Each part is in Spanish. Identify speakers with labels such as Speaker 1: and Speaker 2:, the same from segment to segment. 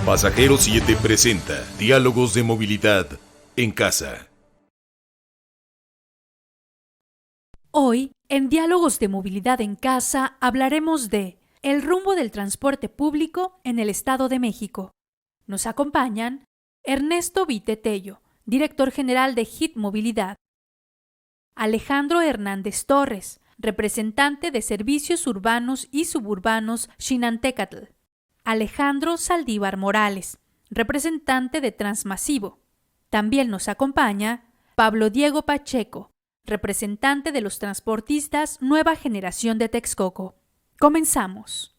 Speaker 1: Pasajero 7 presenta Diálogos de Movilidad en Casa.
Speaker 2: Hoy, en Diálogos de Movilidad en Casa, hablaremos de el rumbo del transporte público en el Estado de México. Nos acompañan Ernesto Vite-Tello, director general de HIT Movilidad; Alejandro Hernández Torres, representante de Servicios Urbanos y Suburbanos Xinantecatl; Alejandro Saldívar Morales, representante de Transmasivo. También nos acompaña Pablo Diego Pacheco, representante de los transportistas Nueva Generación de Texcoco. Comenzamos.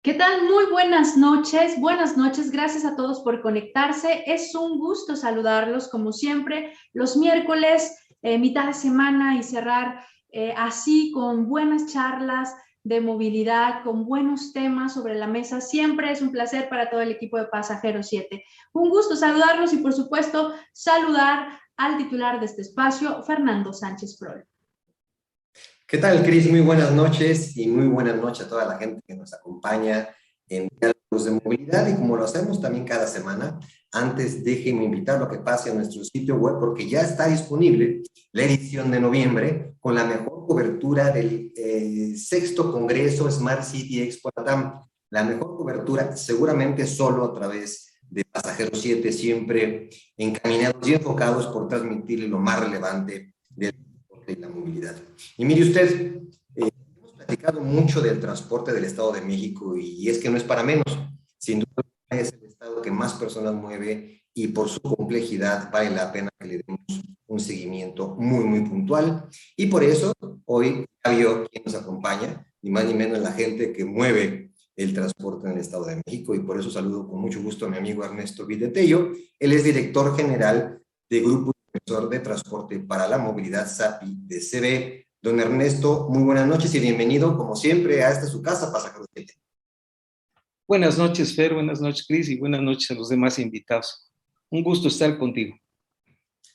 Speaker 3: ¿Qué tal? Muy buenas noches. Buenas noches. Gracias a todos por conectarse. Es un gusto saludarlos como siempre los miércoles, mitad de semana y cerrar así con buenas charlas de movilidad, con buenos temas sobre la mesa. Siempre es un placer para todo el equipo de Pasajero 7. Un gusto saludarlos y por supuesto saludar al titular de este espacio, Fernando Sánchez Prol.
Speaker 4: ¿Qué tal, Cris? Muy buenas noches y muy buenas noches a toda la gente que nos acompaña en Diálogos de Movilidad, y como lo hacemos también cada semana, antes déjenme invitarlo a que pase a nuestro sitio web porque ya está disponible la edición de noviembre con la mejor cobertura del sexto Congreso Smart City Expo Latam. La mejor cobertura seguramente solo a través de Pasajero 7, siempre encaminados y enfocados por transmitirle lo más relevante del de la movilidad. Y mire usted, hemos platicado mucho del transporte del Estado de México y es que no es para menos. Sin duda es el estado que más personas mueve y por su complejidad vale la pena que le demos un seguimiento muy puntual. Y por eso hoy Fabio, quien nos acompaña, ni más ni menos la gente que mueve el transporte en el Estado de México, y por eso saludo con mucho gusto a mi amigo Ernesto Vite-Tello. Él es director general de Grupo de Transporte para la Movilidad SAPI de CB. Don Ernesto, muy buenas noches y bienvenido, como siempre, a esta su casa, Pasajero 7.
Speaker 5: Buenas noches, Fer, buenas noches, Cris, y buenas noches a los demás invitados. Un gusto estar contigo.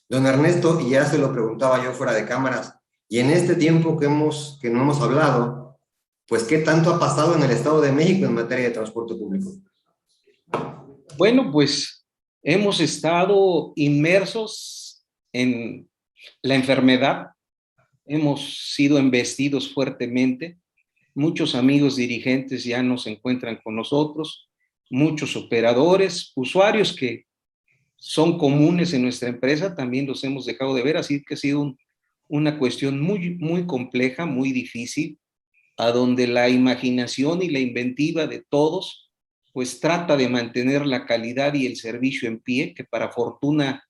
Speaker 4: Don Ernesto, y ya se lo preguntaba yo fuera de cámaras, y en este tiempo que no hemos hablado, pues, ¿qué tanto ha pasado en el Estado de México en materia de transporte público?
Speaker 5: Bueno, pues hemos estado inmersos en la enfermedad, hemos sido embestidos fuertemente, muchos amigos dirigentes ya no se encuentran con nosotros, muchos operadores, usuarios que son comunes en nuestra empresa, también los hemos dejado de ver, así que ha sido una cuestión muy compleja, muy difícil, a donde la imaginación y la inventiva de todos, pues trata de mantener la calidad y el servicio en pie, que para fortuna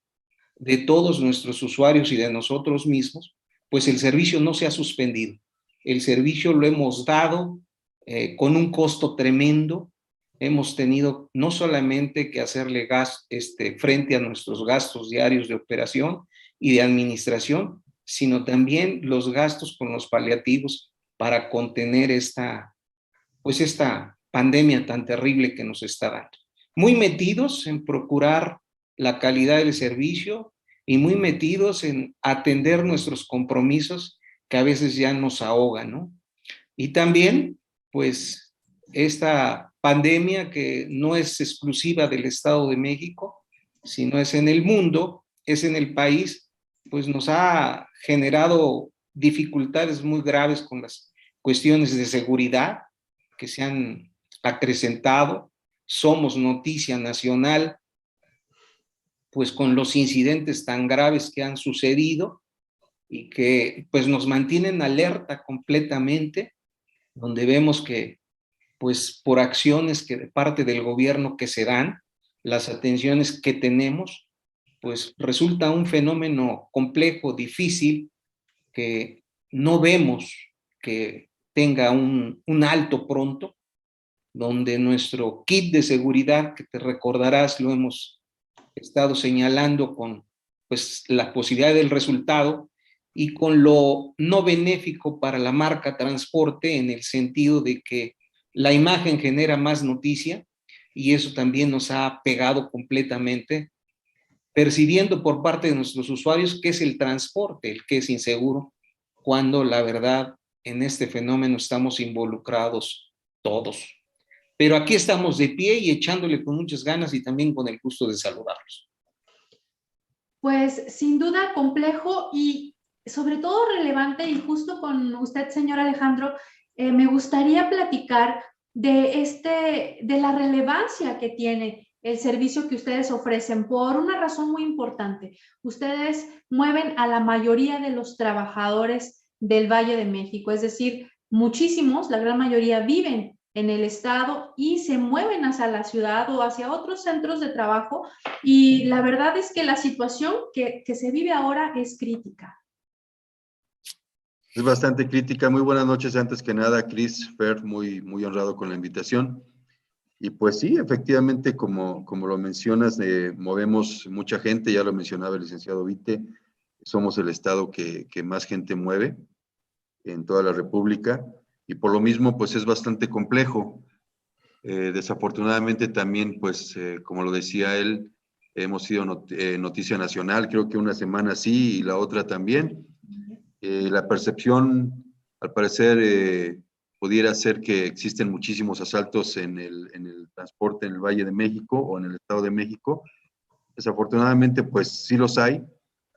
Speaker 5: de todos nuestros usuarios y de nosotros mismos, pues el servicio no se ha suspendido. El servicio lo hemos dado con un costo tremendo. Hemos tenido no solamente que hacerle frente a nuestros gastos diarios de operación y de administración, sino también los gastos con los paliativos para contener esta pandemia tan terrible que nos está dando. Muy metidos en procurar la calidad del servicio y muy metidos en atender nuestros compromisos que a veces ya nos ahogan, ¿no? Y también, pues, esta pandemia que no es exclusiva del Estado de México, sino es en el mundo, es en el país, pues nos ha generado dificultades muy graves con las cuestiones de seguridad que se han acrecentado. Somos noticia nacional, pues con los incidentes tan graves que han sucedido y que pues nos mantienen alerta completamente, donde vemos que pues por acciones que de parte del gobierno que se dan, las atenciones que tenemos, pues resulta un fenómeno complejo, difícil, que no vemos que tenga un alto pronto, donde nuestro kit de seguridad, que te recordarás, lo hemos estado señalando con pues, la posibilidad del resultado, y con lo no benéfico para la marca transporte, en el sentido de que la imagen genera más noticia y eso también nos ha pegado completamente, percibiendo por parte de nuestros usuarios que es el transporte el que es inseguro, cuando la verdad en este fenómeno estamos involucrados todos. Pero aquí estamos de pie y echándole con muchas ganas y también con el gusto de saludarlos.
Speaker 3: Pues sin duda complejo y sobre todo relevante, y justo con usted, señor Alejandro, me gustaría platicar de la relevancia que tiene el servicio que ustedes ofrecen por una razón muy importante. Ustedes mueven a la mayoría de los trabajadores del Valle de México, es decir, muchísimos, la gran mayoría viven en el estado y se mueven hacia la ciudad o hacia otros centros de trabajo, y la verdad es que la situación que se vive ahora es crítica.
Speaker 6: Es bastante crítica. Muy buenas noches, antes que nada, Cris, Fer, muy honrado con la invitación. Y pues sí, efectivamente, como lo mencionas, movemos mucha gente, ya lo mencionaba el licenciado Vite, somos el estado que más gente mueve en toda la República, y por lo mismo, pues es bastante complejo. Desafortunadamente también, pues, como lo decía él, hemos sido noticia nacional, creo que una semana sí y la otra también. La percepción, al parecer, pudiera ser que existen muchísimos asaltos en el transporte en el Valle de México o en el Estado de México. Desafortunadamente, pues sí los hay,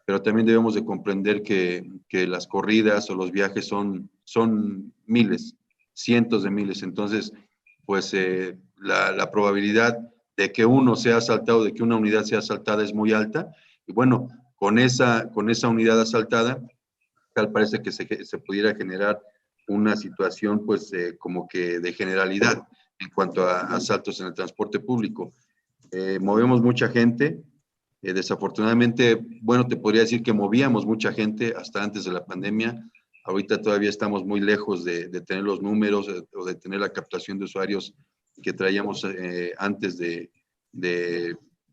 Speaker 6: pero también debemos de comprender que las corridas o los viajes son miles, cientos de miles. Entonces, pues la probabilidad de que uno sea asaltado, de que una unidad sea asaltada es muy alta. Y bueno, con esa unidad asaltada, tal parece que se pudiera generar una situación pues como que de generalidad en cuanto a asaltos en el transporte público. Movemos mucha gente, desafortunadamente, bueno, te podría decir que movíamos mucha gente hasta antes de la pandemia. Ahorita todavía estamos muy lejos de tener los números o de tener la captación de usuarios que traíamos antes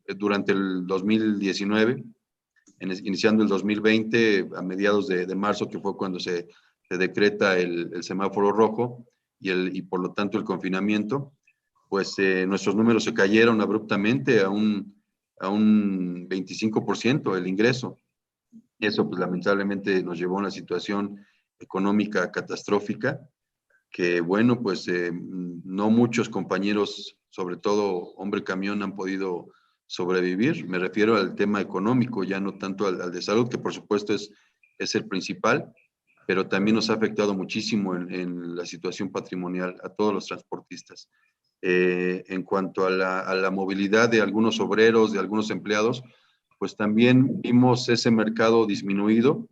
Speaker 6: durante el 2019. Iniciando el 2020, a mediados de marzo, que fue cuando se decreta el semáforo rojo y por lo tanto el confinamiento, pues nuestros números se cayeron abruptamente a un 25% el ingreso. Eso pues lamentablemente nos llevó a una situación económica catastrófica que bueno, pues no muchos compañeros, sobre todo hombre camión, han podido sobrevivir. Me refiero al tema económico, ya no tanto al de salud, que por supuesto es el principal, pero también nos ha afectado muchísimo en la situación patrimonial a todos los transportistas. En cuanto a la movilidad de algunos obreros, de algunos empleados, pues también vimos ese mercado disminuido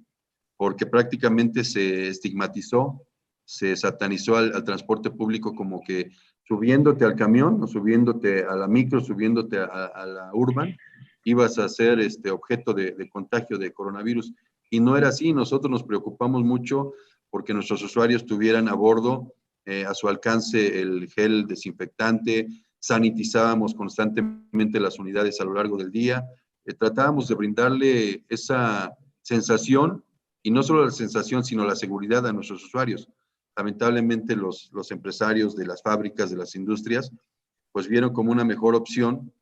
Speaker 6: porque prácticamente se estigmatizó, se satanizó al transporte público como que subiéndote al camión o subiéndote a la micro, subiéndote a la urban, ibas a ser objeto de contagio de coronavirus. Y no era así. Nosotros nos preocupamos mucho porque nuestros usuarios tuvieran a bordo, a su alcance, el gel desinfectante, sanitizábamos constantemente las unidades a lo largo del día, tratábamos de brindarle esa sensación, y no solo la sensación, sino la seguridad a nuestros usuarios. Lamentablemente los empresarios de las fábricas, de las industrias, pues vieron como una mejor opción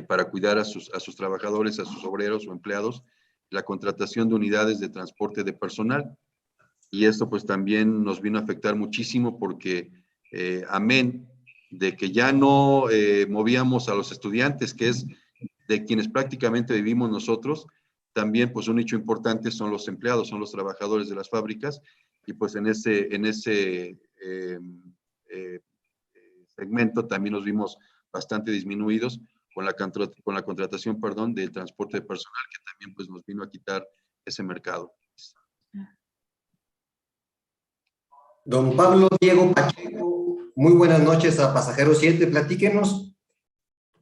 Speaker 6: para cuidar a sus trabajadores, a sus obreros o empleados, la contratación de unidades de transporte de personal. Y esto pues también nos vino a afectar muchísimo porque amén de que ya no movíamos a los estudiantes, que es de quienes prácticamente vivimos nosotros, también pues un hecho importante son los empleados, son los trabajadores de las fábricas, y pues en ese segmento también nos vimos bastante disminuidos con la contratación, perdón, del transporte de personal, que también pues nos vino a quitar ese mercado.
Speaker 4: Don Pablo Diego Pacheco, muy buenas noches a Pasajero 7. Platíquenos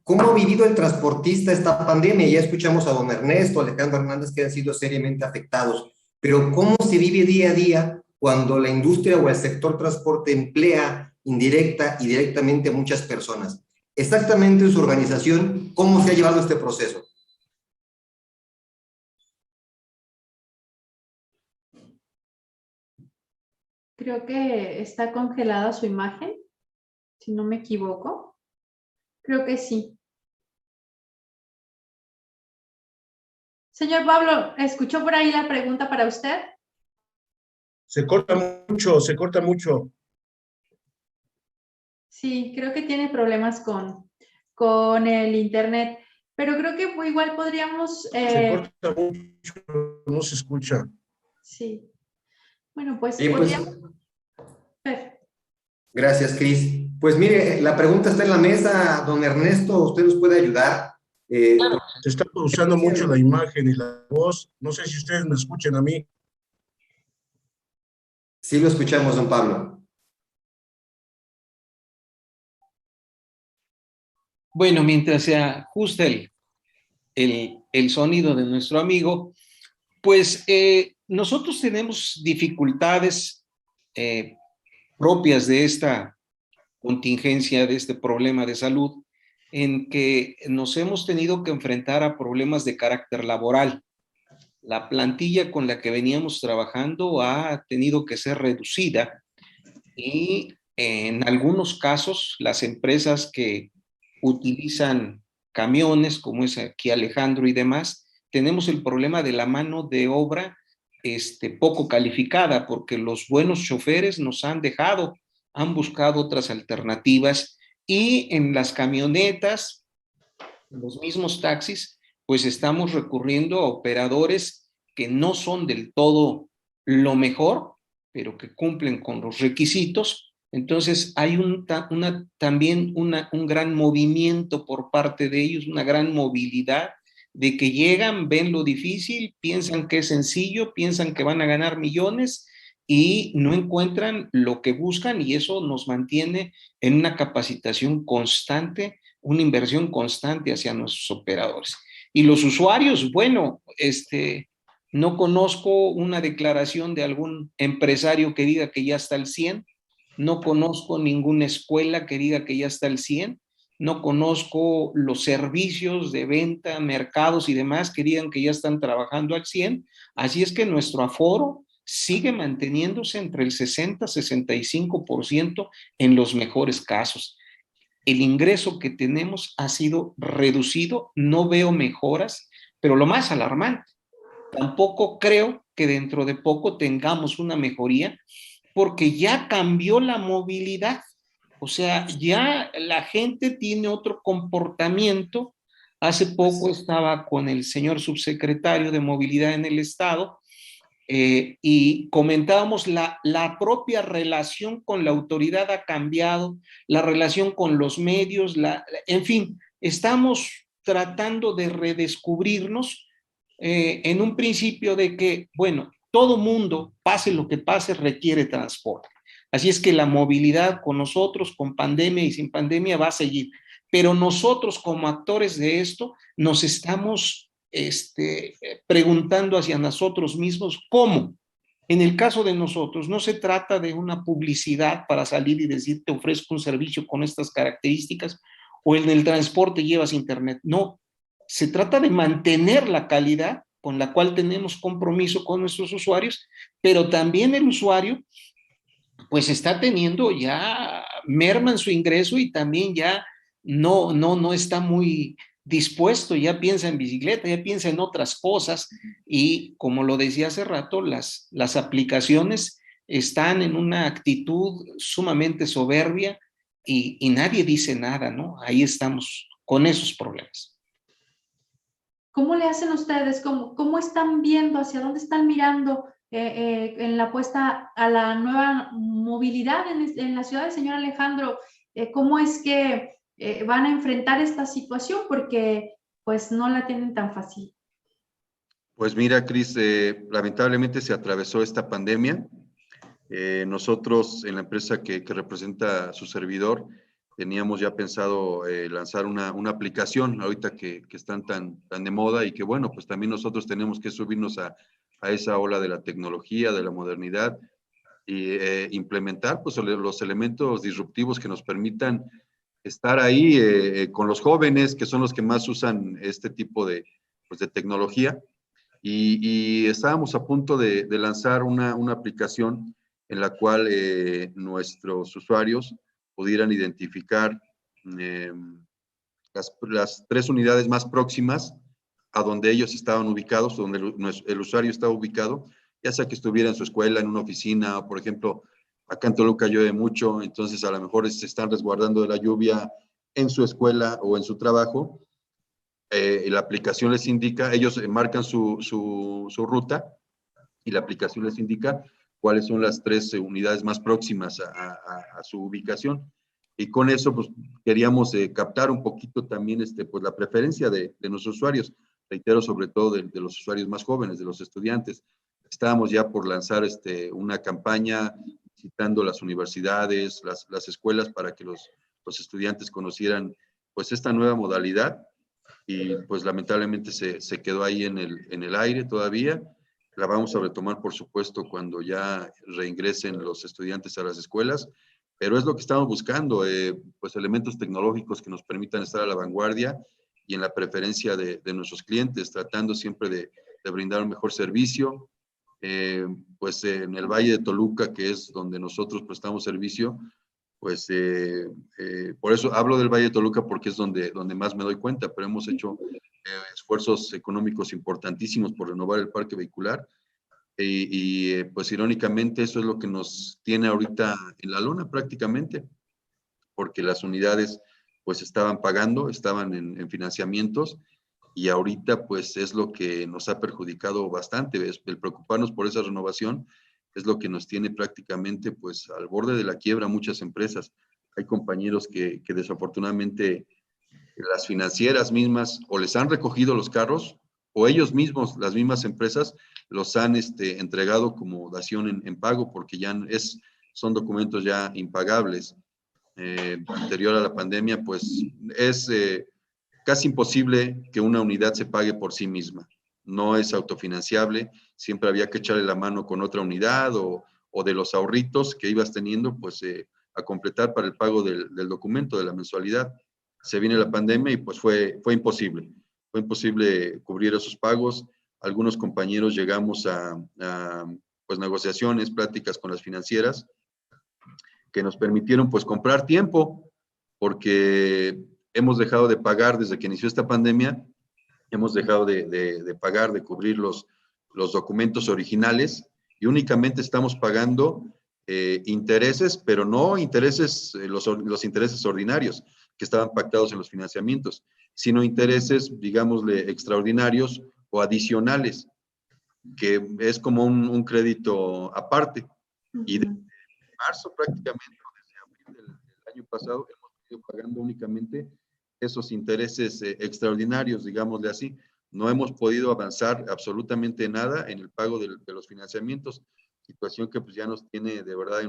Speaker 4: cómo ha vivido el transportista esta pandemia. Ya escuchamos a don Ernesto, Alejandro Hernández, que han sido seriamente afectados, pero ¿cómo se vive día a día cuando la industria o el sector transporte emplea indirecta y directamente a muchas personas? Exactamente en su organización, ¿cómo se ha llevado este proceso?
Speaker 3: Creo que está congelada su imagen, si no me equivoco. Creo que sí. Señor Pablo, ¿escuchó por ahí la pregunta para usted?
Speaker 7: Se corta mucho, se corta mucho.
Speaker 3: Sí, creo que tiene problemas con el internet, pero creo que igual podríamos...
Speaker 7: Se corta mucho, no se escucha.
Speaker 3: Sí. Bueno, pues
Speaker 4: Y pues,
Speaker 3: podríamos...
Speaker 4: gracias, Cris. Pues mire, la pregunta está en la mesa, don Ernesto, usted nos puede ayudar.
Speaker 7: Se está usando mucho la imagen y la voz. No sé si ustedes me escuchen a mí.
Speaker 4: Sí lo escuchamos, don Pablo.
Speaker 5: Bueno, mientras se ajusta el sonido de nuestro amigo, pues nosotros tenemos dificultades propias de esta contingencia, de este problema de salud, en que nos hemos tenido que enfrentar a problemas de carácter laboral. La plantilla con la que veníamos trabajando ha tenido que ser reducida y en algunos casos las empresas que utilizan camiones, como es aquí Alejandro y demás, tenemos el problema de la mano de obra poco calificada, porque los buenos choferes nos han dejado, han buscado otras alternativas y en las camionetas, los mismos taxis, pues estamos recurriendo a operadores que no son del todo lo mejor, pero que cumplen con los requisitos. Entonces hay también un gran movimiento por parte de ellos, una gran movilidad, de que llegan, ven lo difícil, piensan que es sencillo, piensan que van a ganar millones y no encuentran lo que buscan, y eso nos mantiene en una capacitación constante, una inversión constante hacia nuestros operadores. Y los usuarios, bueno, no conozco una declaración de algún empresario que diga que ya está al 100, no conozco ninguna escuela que diga que ya está al 100, no conozco los servicios de venta, mercados y demás que digan que ya están trabajando al 100, así es que nuestro aforo sigue manteniéndose entre el 60-65% en los mejores casos. El ingreso que tenemos ha sido reducido, no veo mejoras, pero lo más alarmante, tampoco creo que dentro de poco tengamos una mejoría, porque ya cambió la movilidad. O sea, ya la gente tiene otro comportamiento. Hace poco estaba con el señor subsecretario de Movilidad en el Estado y comentábamos la propia relación con la autoridad ha cambiado, la relación con los medios, en fin, estamos tratando de redescubrirnos en un principio de que, bueno, todo mundo, pase lo que pase, requiere transporte. Así es que la movilidad con nosotros, con pandemia y sin pandemia, va a seguir. Pero nosotros como actores de esto nos estamos preguntando hacia nosotros mismos cómo. En el caso de nosotros, no se trata de una publicidad para salir y decir te ofrezco un servicio con estas características o en el transporte llevas internet. No, se trata de mantener la calidad con la cual tenemos compromiso con nuestros usuarios, pero también el usuario pues está teniendo ya merma en su ingreso y también ya no está muy dispuesto, ya piensa en bicicleta, ya piensa en otras cosas y como lo decía hace rato, las aplicaciones están en una actitud sumamente soberbia y nadie dice nada, ¿no? Ahí estamos con esos problemas.
Speaker 3: ¿Cómo le hacen ustedes? ¿Cómo están viendo? ¿Hacia dónde están mirando en la apuesta a la nueva movilidad en la ciudad del señor Alejandro? ¿Cómo es que van a enfrentar esta situación? Porque pues no la tienen tan fácil.
Speaker 6: Pues mira, Cris, lamentablemente se atravesó esta pandemia. Nosotros en la empresa que representa a su servidor, teníamos ya pensado lanzar una aplicación ahorita que están tan de moda y que bueno, pues también nosotros tenemos que subirnos a esa ola de la tecnología, de la modernidad y implementar pues los elementos disruptivos que nos permitan estar ahí con los jóvenes, que son los que más usan este tipo de tecnología. Y estábamos a punto de lanzar una aplicación en la cual nuestros usuarios pudieran identificar las 3 unidades más próximas a donde ellos estaban ubicados, donde el usuario estaba ubicado, ya sea que estuviera en su escuela, en una oficina, o por ejemplo, acá en Toluca llueve mucho, entonces a lo mejor se están resguardando de la lluvia en su escuela o en su trabajo. La aplicación les indica, ellos marcan su ruta y la aplicación les indica cuáles son las 3 unidades más próximas a su ubicación. Y con eso, pues, queríamos captar un poquito también pues, la preferencia de nuestros usuarios. Reitero, sobre todo de los usuarios más jóvenes, de los estudiantes. Estábamos ya por lanzar una campaña visitando las universidades, las escuelas, para que los estudiantes conocieran pues esta nueva modalidad, y pues lamentablemente se quedó ahí en el aire todavía. La vamos a retomar, por supuesto, cuando ya reingresen los estudiantes a las escuelas, pero es lo que estamos buscando, pues elementos tecnológicos que nos permitan estar a la vanguardia y en la preferencia de nuestros clientes, tratando siempre de brindar un mejor servicio. Pues en el Valle de Toluca, que es donde nosotros prestamos servicio, pues por eso hablo del Valle de Toluca, porque es donde más me doy cuenta, pero hemos hecho esfuerzos económicos importantísimos por renovar el parque vehicular, pues irónicamente eso es lo que nos tiene ahorita en la lona prácticamente, porque las unidades pues estaban pagando, estaban en financiamientos, y ahorita pues es lo que nos ha perjudicado bastante. El preocuparnos por esa renovación es lo que nos tiene prácticamente pues al borde de la quiebra muchas empresas. Hay compañeros que desafortunadamente las financieras mismas o les han recogido los carros, o ellos mismos, las mismas empresas, los han entregado como dación en pago, porque ya son documentos ya impagables. Anterior a la pandemia, pues es casi imposible que una unidad se pague por sí misma. No es autofinanciable, siempre había que echarle la mano con otra unidad o de los ahorritos que ibas teniendo, pues a completar para el pago del documento, de la mensualidad. Se viene la pandemia y pues fue imposible. Fue imposible cubrir esos pagos. Algunos compañeros llegamos a pues negociaciones, pláticas con las financieras que nos permitieron pues comprar tiempo, porque hemos dejado de pagar desde que inició esta pandemia, hemos dejado de pagar, de cubrir los documentos originales, y únicamente estamos pagando intereses, pero no intereses, los intereses ordinarios que estaban pactados en los financiamientos, sino intereses, digámosle, extraordinarios o adicionales, que es como un crédito aparte. Y de marzo prácticamente, desde abril del año pasado, hemos ido pagando únicamente esos intereses extraordinarios, digámosle así. No hemos podido avanzar absolutamente nada en el pago de los financiamientos, situación que pues ya nos tiene de verdad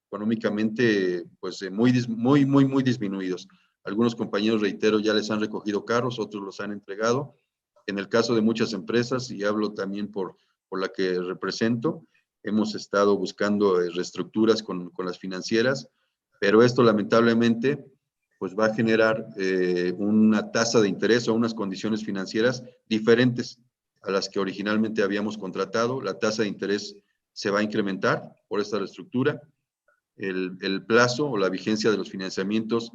Speaker 6: económicamente pues muy disminuidos. Algunos compañeros, reitero, ya les han recogido carros, otros los han entregado. En el caso de muchas empresas, y hablo también por la que represento, hemos estado buscando reestructuras con las financieras, pero esto lamentablemente pues va a generar una tasa de interés o unas condiciones financieras diferentes a las que originalmente habíamos contratado. La tasa de interés se va a incrementar por esta reestructura. El plazo o la vigencia de los financiamientos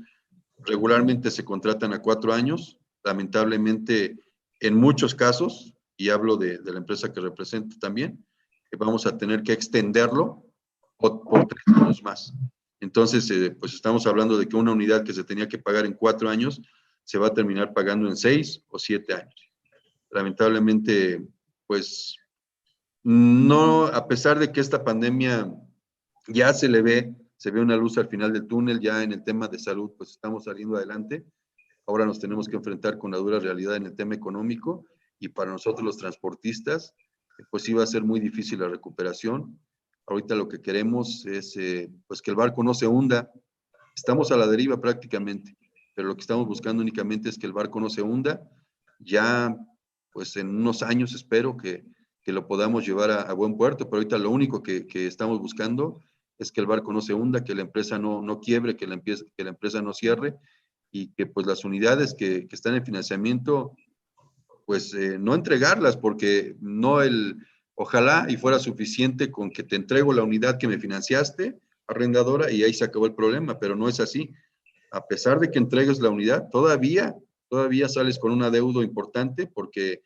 Speaker 6: regularmente se contratan a 4 años. Lamentablemente, en muchos casos, y hablo de la empresa que represento también, vamos a tener que extenderlo por 3 años más. Entonces, pues estamos hablando de que una unidad que se tenía que pagar en 4 años se va a terminar pagando en 6 o 7 años. Lamentablemente, pues, no, a pesar de que esta pandemia ya se ve una luz al final del túnel, ya en el tema de salud, pues estamos saliendo adelante. Ahora nos tenemos que enfrentar con la dura realidad en el tema económico, y para nosotros los transportistas, pues iba a ser muy difícil la recuperación. Ahorita lo que queremos es pues que el barco no se hunda. Estamos a la deriva prácticamente, pero lo que estamos buscando únicamente es que el barco no se hunda. Ya pues en unos años espero que lo podamos llevar a buen puerto, pero ahorita lo único que estamos buscando es que el barco no se hunda, que la empresa no quiebre, que la empresa no cierre, y que pues las unidades que están en financiamiento, pues no entregarlas, porque Ojalá y fuera suficiente con que te entrego la unidad que me financiaste, arrendadora, y ahí se acabó el problema, pero no es así. A pesar de que entregues la unidad, todavía sales con un adeudo importante porque,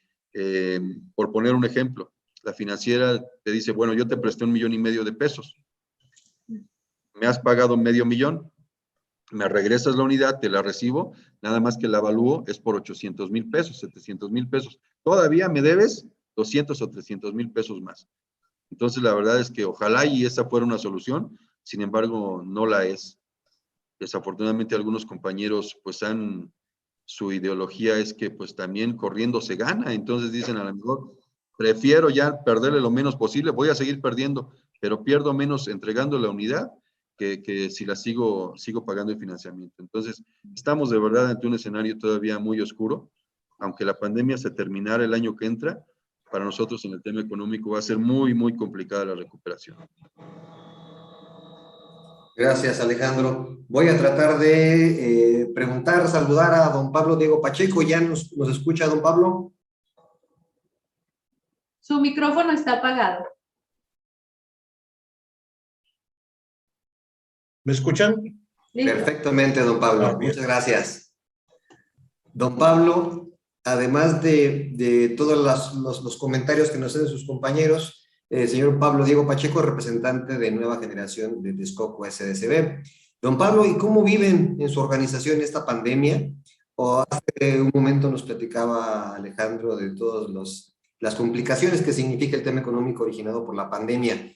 Speaker 6: por poner un ejemplo, la financiera te dice, bueno, yo te presté 1,5 millones de pesos, me has pagado $500,000, me regresas la unidad, te la recibo, nada más que la avalúo es por 800,000 pesos, 700,000 pesos. Todavía me debes 200 o 300,000 pesos más. Entonces, la verdad es que ojalá y esa fuera una solución, sin embargo, no la es. Desafortunadamente, algunos compañeros, pues, su ideología es que, pues, también corriendo se gana. Entonces dicen, a lo mejor, prefiero ya perderle lo menos posible, voy a seguir perdiendo, pero pierdo menos entregando la unidad que si la sigo pagando el financiamiento. Entonces, estamos de verdad ante un escenario todavía muy oscuro. Aunque la pandemia se terminara el año que entra, para nosotros en el tema económico va a ser muy, muy complicada la recuperación.
Speaker 4: Gracias, Alejandro. Voy a tratar de saludar a don Pablo Diego Pacheco. ¿Ya nos escucha, don Pablo?
Speaker 3: Su micrófono está apagado.
Speaker 7: ¿Me escuchan?
Speaker 3: ¿Listo?
Speaker 4: Perfectamente, don Pablo. Muchas gracias. Don Pablo, además de todos los comentarios que nos hacen sus compañeros, el señor Pablo Diego Pacheco, representante de Nueva Generación de Texcoco SDCB. Don Pablo, ¿y cómo viven en su organización esta pandemia? O hace un momento nos platicaba Alejandro de todas las complicaciones que significa el tema económico originado por la pandemia.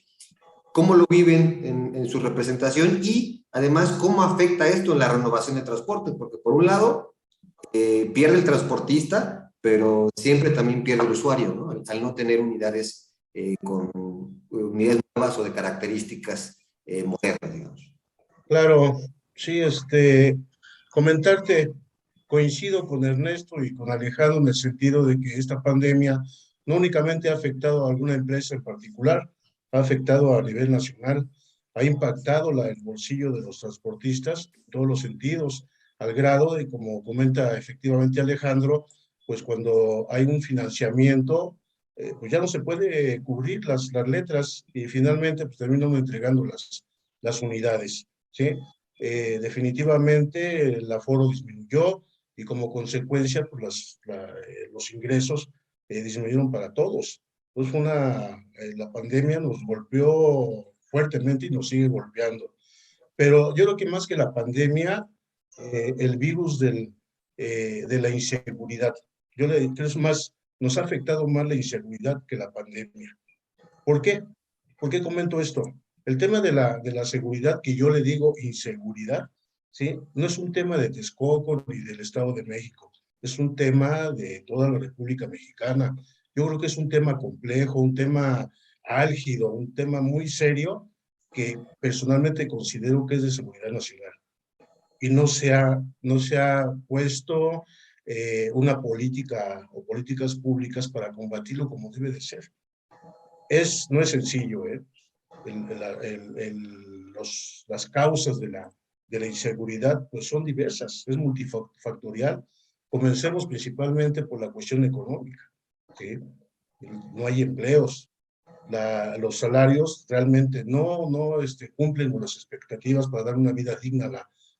Speaker 4: ¿Cómo lo viven en su representación? Y además, ¿cómo afecta esto en la renovación de transporte? Porque por un lado, pierde el transportista, pero siempre también pierde el usuario, ¿no? Al no tener unidades con unidades nuevas o de características modernas, digamos.
Speaker 7: Claro, sí, comentarte, coincido con Ernesto y con Alejandro en el sentido de que esta pandemia no únicamente ha afectado a alguna empresa en particular, ha afectado a nivel nacional, ha impactado el bolsillo de los transportistas en todos los sentidos, al grado de, como comenta efectivamente Alejandro, pues cuando hay un financiamiento, pues ya no se puede cubrir las letras y finalmente pues terminan entregando las unidades, ¿sí? Definitivamente el aforo disminuyó y como consecuencia pues los ingresos disminuyeron para todos. Entonces la pandemia nos golpeó fuertemente y nos sigue golpeando. Pero yo creo que más que la pandemia, el virus de la inseguridad, yo creo que es más, nos ha afectado más la inseguridad que la pandemia. ¿Por qué? ¿Por qué comento esto? El tema de la seguridad, que yo le digo inseguridad, ¿sí? No es un tema de Texcoco ni del Estado de México, es un tema de toda la República Mexicana. Yo creo que es un tema complejo, un tema álgido, un tema muy serio que personalmente considero que es de seguridad nacional. Y no se ha puesto una política o políticas públicas para combatirlo como debe de ser. No es sencillo, ¿eh? Las causas de la inseguridad pues son diversas, es multifactorial. Comencemos principalmente por la cuestión económica, ¿sí? No hay empleos, los salarios realmente no cumplen con las expectativas para dar una vida digna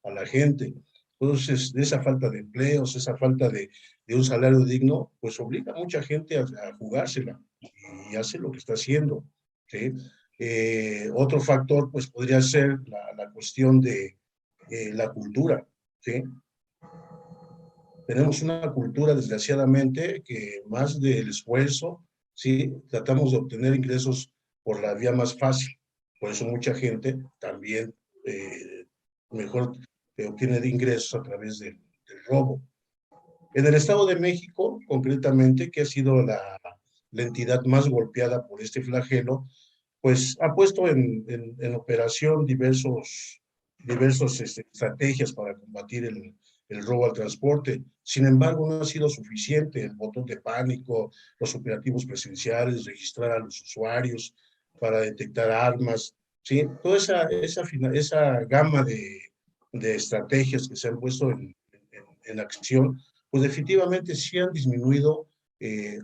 Speaker 7: a la gente. Entonces, esa falta de empleos, esa falta de un salario digno, pues obliga a mucha gente a jugársela y hace lo que está haciendo, ¿sí? Otro factor, pues, podría ser la cuestión de la cultura, ¿sí? Tenemos una cultura, desgraciadamente, que más del esfuerzo, ¿sí? Tratamos de obtener ingresos por la vía más fácil. Por eso mucha gente también mejor obtiene ingresos a través del robo. En el Estado de México, concretamente, que ha sido la entidad más golpeada por este flagelo, pues ha puesto en operación diversas estrategias para combatir el robo al transporte. Sin embargo, no ha sido suficiente el botón de pánico, los operativos presenciales, registrar a los usuarios para detectar armas, ¿sí? Toda esa gama de estrategias que se han puesto en acción, pues definitivamente sí han disminuido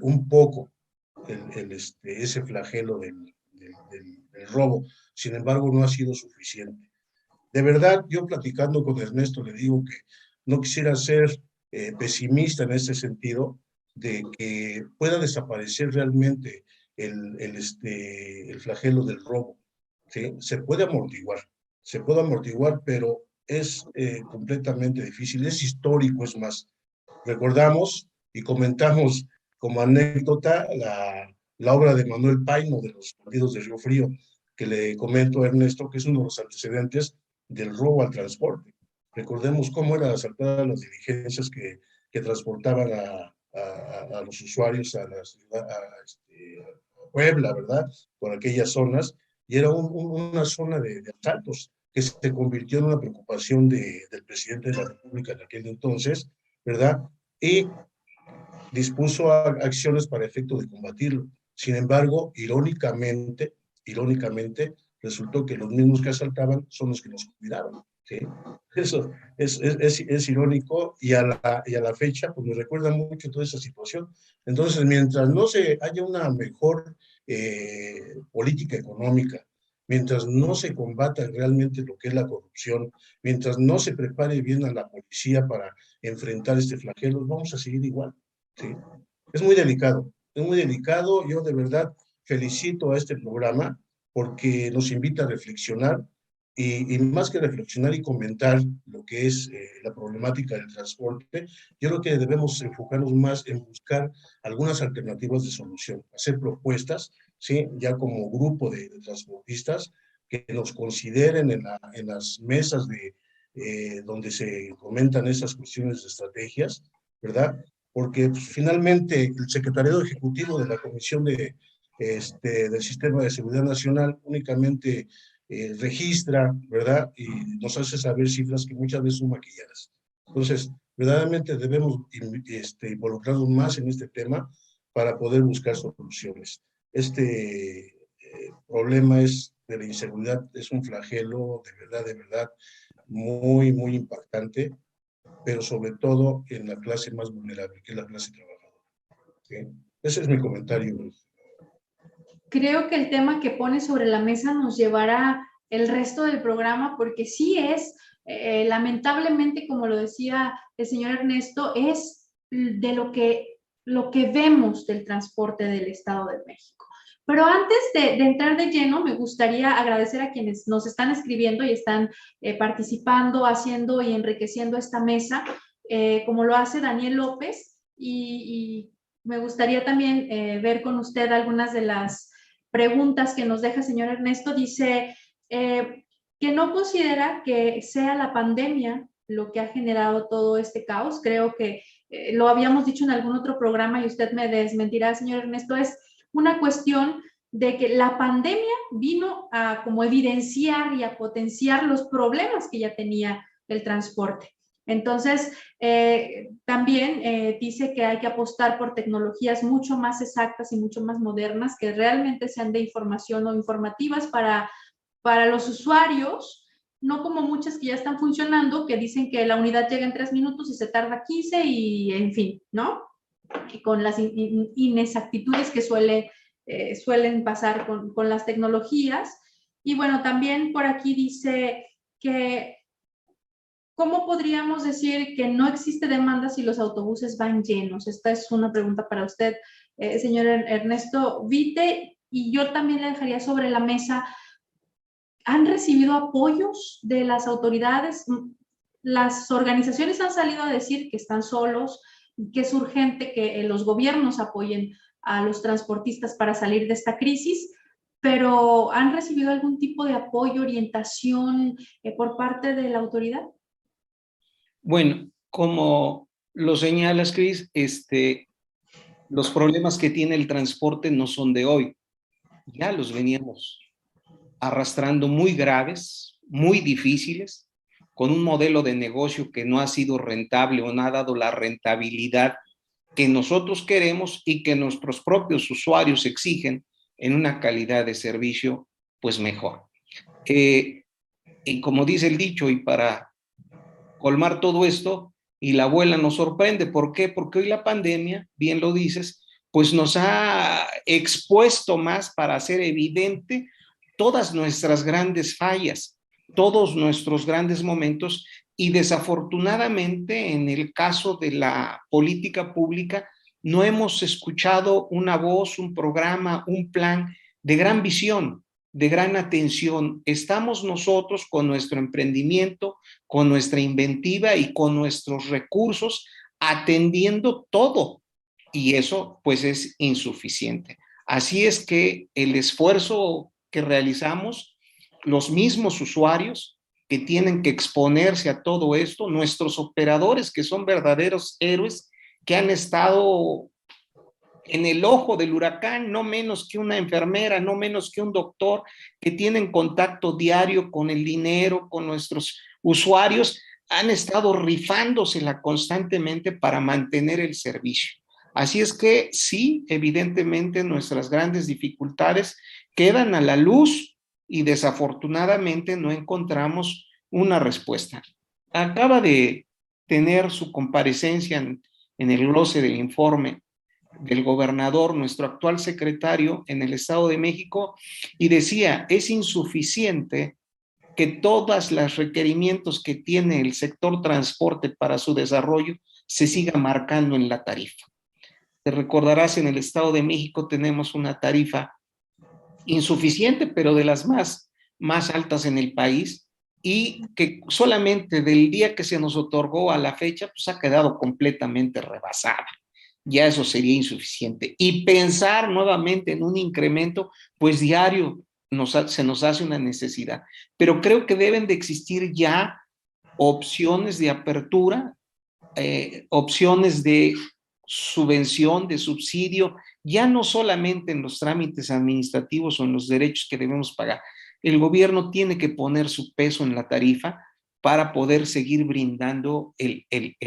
Speaker 7: un poco ese flagelo del robo. Sin embargo, no ha sido suficiente. De verdad, yo platicando con Ernesto le digo que no quisiera ser pesimista en ese sentido, de que pueda desaparecer realmente el flagelo del robo. ¿Sí? Se puede amortiguar, pero es completamente difícil, es histórico, es más. Recordamos y comentamos como anécdota la obra de Manuel Paino de los Bandidos de Río Frío, que le comento a Ernesto que es uno de los antecedentes del robo al transporte. Recordemos cómo eran asaltadas las diligencias que transportaban a los usuarios a Puebla, ¿verdad? Por aquellas zonas, y era una zona de asaltos que se convirtió en una preocupación del presidente de la República en aquel entonces, ¿verdad? Y dispuso acciones para efecto de combatirlo. Sin embargo, irónicamente, resultó que los mismos que asaltaban son los que nos cuidaban. ¿Sí? Eso es irónico y a la fecha pues me recuerda mucho toda esa situación. Entonces, mientras no se haya una mejor política económica, mientras no se combata realmente lo que es la corrupción, mientras no se prepare bien a la policía para enfrentar este flagelo, vamos a seguir igual. ¿Sí? Es muy delicado, es muy delicado. Yo de verdad felicito a este programa porque nos invita a reflexionar y más que reflexionar y comentar lo que es la problemática del transporte, yo creo que debemos enfocarnos más en buscar algunas alternativas de solución, hacer propuestas, ¿sí? Ya como grupo de transportistas que nos consideren en las mesas donde se comentan esas cuestiones de estrategias, ¿verdad? Porque pues, finalmente el secretariado ejecutivo de la Comisión del Sistema de Seguridad Nacional únicamente registra, ¿verdad? Y nos hace saber cifras que muchas veces son maquilladas. Entonces, verdaderamente debemos involucrarnos más en este tema para poder buscar soluciones. Este problema de la inseguridad es un flagelo de verdad, muy, muy impactante, pero sobre todo en la clase más vulnerable, que es la clase trabajadora. ¿Sí? Ese es mi comentario.
Speaker 3: Creo que el tema que pone sobre la mesa nos llevará el resto del programa, porque sí es, lamentablemente, como lo decía el señor Ernesto, es de lo que vemos del transporte del Estado de México. Pero antes de entrar de lleno, me gustaría agradecer a quienes nos están escribiendo y están participando, haciendo y enriqueciendo esta mesa, como lo hace Daniel López, y me gustaría también ver con usted algunas de las preguntas que nos deja el señor Ernesto. Dice que no considera que sea la pandemia lo que ha generado todo este caos. Creo que lo habíamos dicho en algún otro programa y usted me desmentirá, señor Ernesto, es una cuestión de que la pandemia vino a como evidenciar y a potenciar los problemas que ya tenía el transporte. Entonces, también dice que hay que apostar por tecnologías mucho más exactas y mucho más modernas que realmente sean de información o informativas para los usuarios, no como muchas que ya están funcionando, que dicen que la unidad llega en 3 minutos y se tarda 15 y en fin, ¿no? Y con las inexactitudes que suelen pasar con las tecnologías. Y bueno, también por aquí dice que ¿cómo podríamos decir que no existe demanda si los autobuses van llenos? Esta es una pregunta para usted, señor Ernesto Vite, y yo también le dejaría sobre la mesa, ¿han recibido apoyos de las autoridades? Las organizaciones han salido a decir que están solos, que es urgente que los gobiernos apoyen a los transportistas para salir de esta crisis, pero ¿han recibido algún tipo de apoyo, orientación por parte de la autoridad?
Speaker 5: Bueno, como lo señalas, Cris, los problemas que tiene el transporte no son de hoy. Ya los veníamos arrastrando muy graves, muy difíciles, con un modelo de negocio que no ha sido rentable o no ha dado la rentabilidad que nosotros queremos y que nuestros propios usuarios exigen en una calidad de servicio pues mejor. Y como dice el dicho, y para colmar todo esto, y la abuela nos sorprende. ¿Por qué? Porque hoy la pandemia, bien lo dices, pues nos ha expuesto más para hacer evidente todas nuestras grandes fallas, todos nuestros grandes momentos, y desafortunadamente en el caso de la política pública no hemos escuchado una voz, un programa, un plan de gran visión, de gran atención. Estamos nosotros con nuestro emprendimiento, con nuestra inventiva y con nuestros recursos atendiendo todo, y eso pues es insuficiente. Así es que el esfuerzo que realizamos, los mismos usuarios que tienen que exponerse a todo esto, nuestros operadores que son verdaderos héroes, que han estado en el ojo del huracán, no menos que una enfermera, no menos que un doctor, que tienen contacto diario con el dinero, con nuestros usuarios, han estado rifándosela constantemente para mantener el servicio. Así es que sí, evidentemente nuestras grandes dificultades quedan a la luz y desafortunadamente no encontramos una respuesta. Acaba de tener su comparecencia en el gloсе del informe del gobernador, nuestro actual secretario en el Estado de México, y decía, es insuficiente que todos los requerimientos que tiene el sector transporte para su desarrollo se siga marcando en la tarifa. Te recordarás, en el Estado de México tenemos una tarifa insuficiente, pero de las más altas en el país, y que solamente del día que se nos otorgó a la fecha, pues ha quedado completamente rebasada. Ya eso sería insuficiente. Y pensar nuevamente en un incremento, pues diario, se nos hace una necesidad. Pero creo que deben de existir ya opciones de apertura, opciones de subvención, de subsidio, ya no solamente en los trámites administrativos o en los derechos que debemos pagar. El gobierno tiene que poner su peso en la tarifa para poder seguir brindando el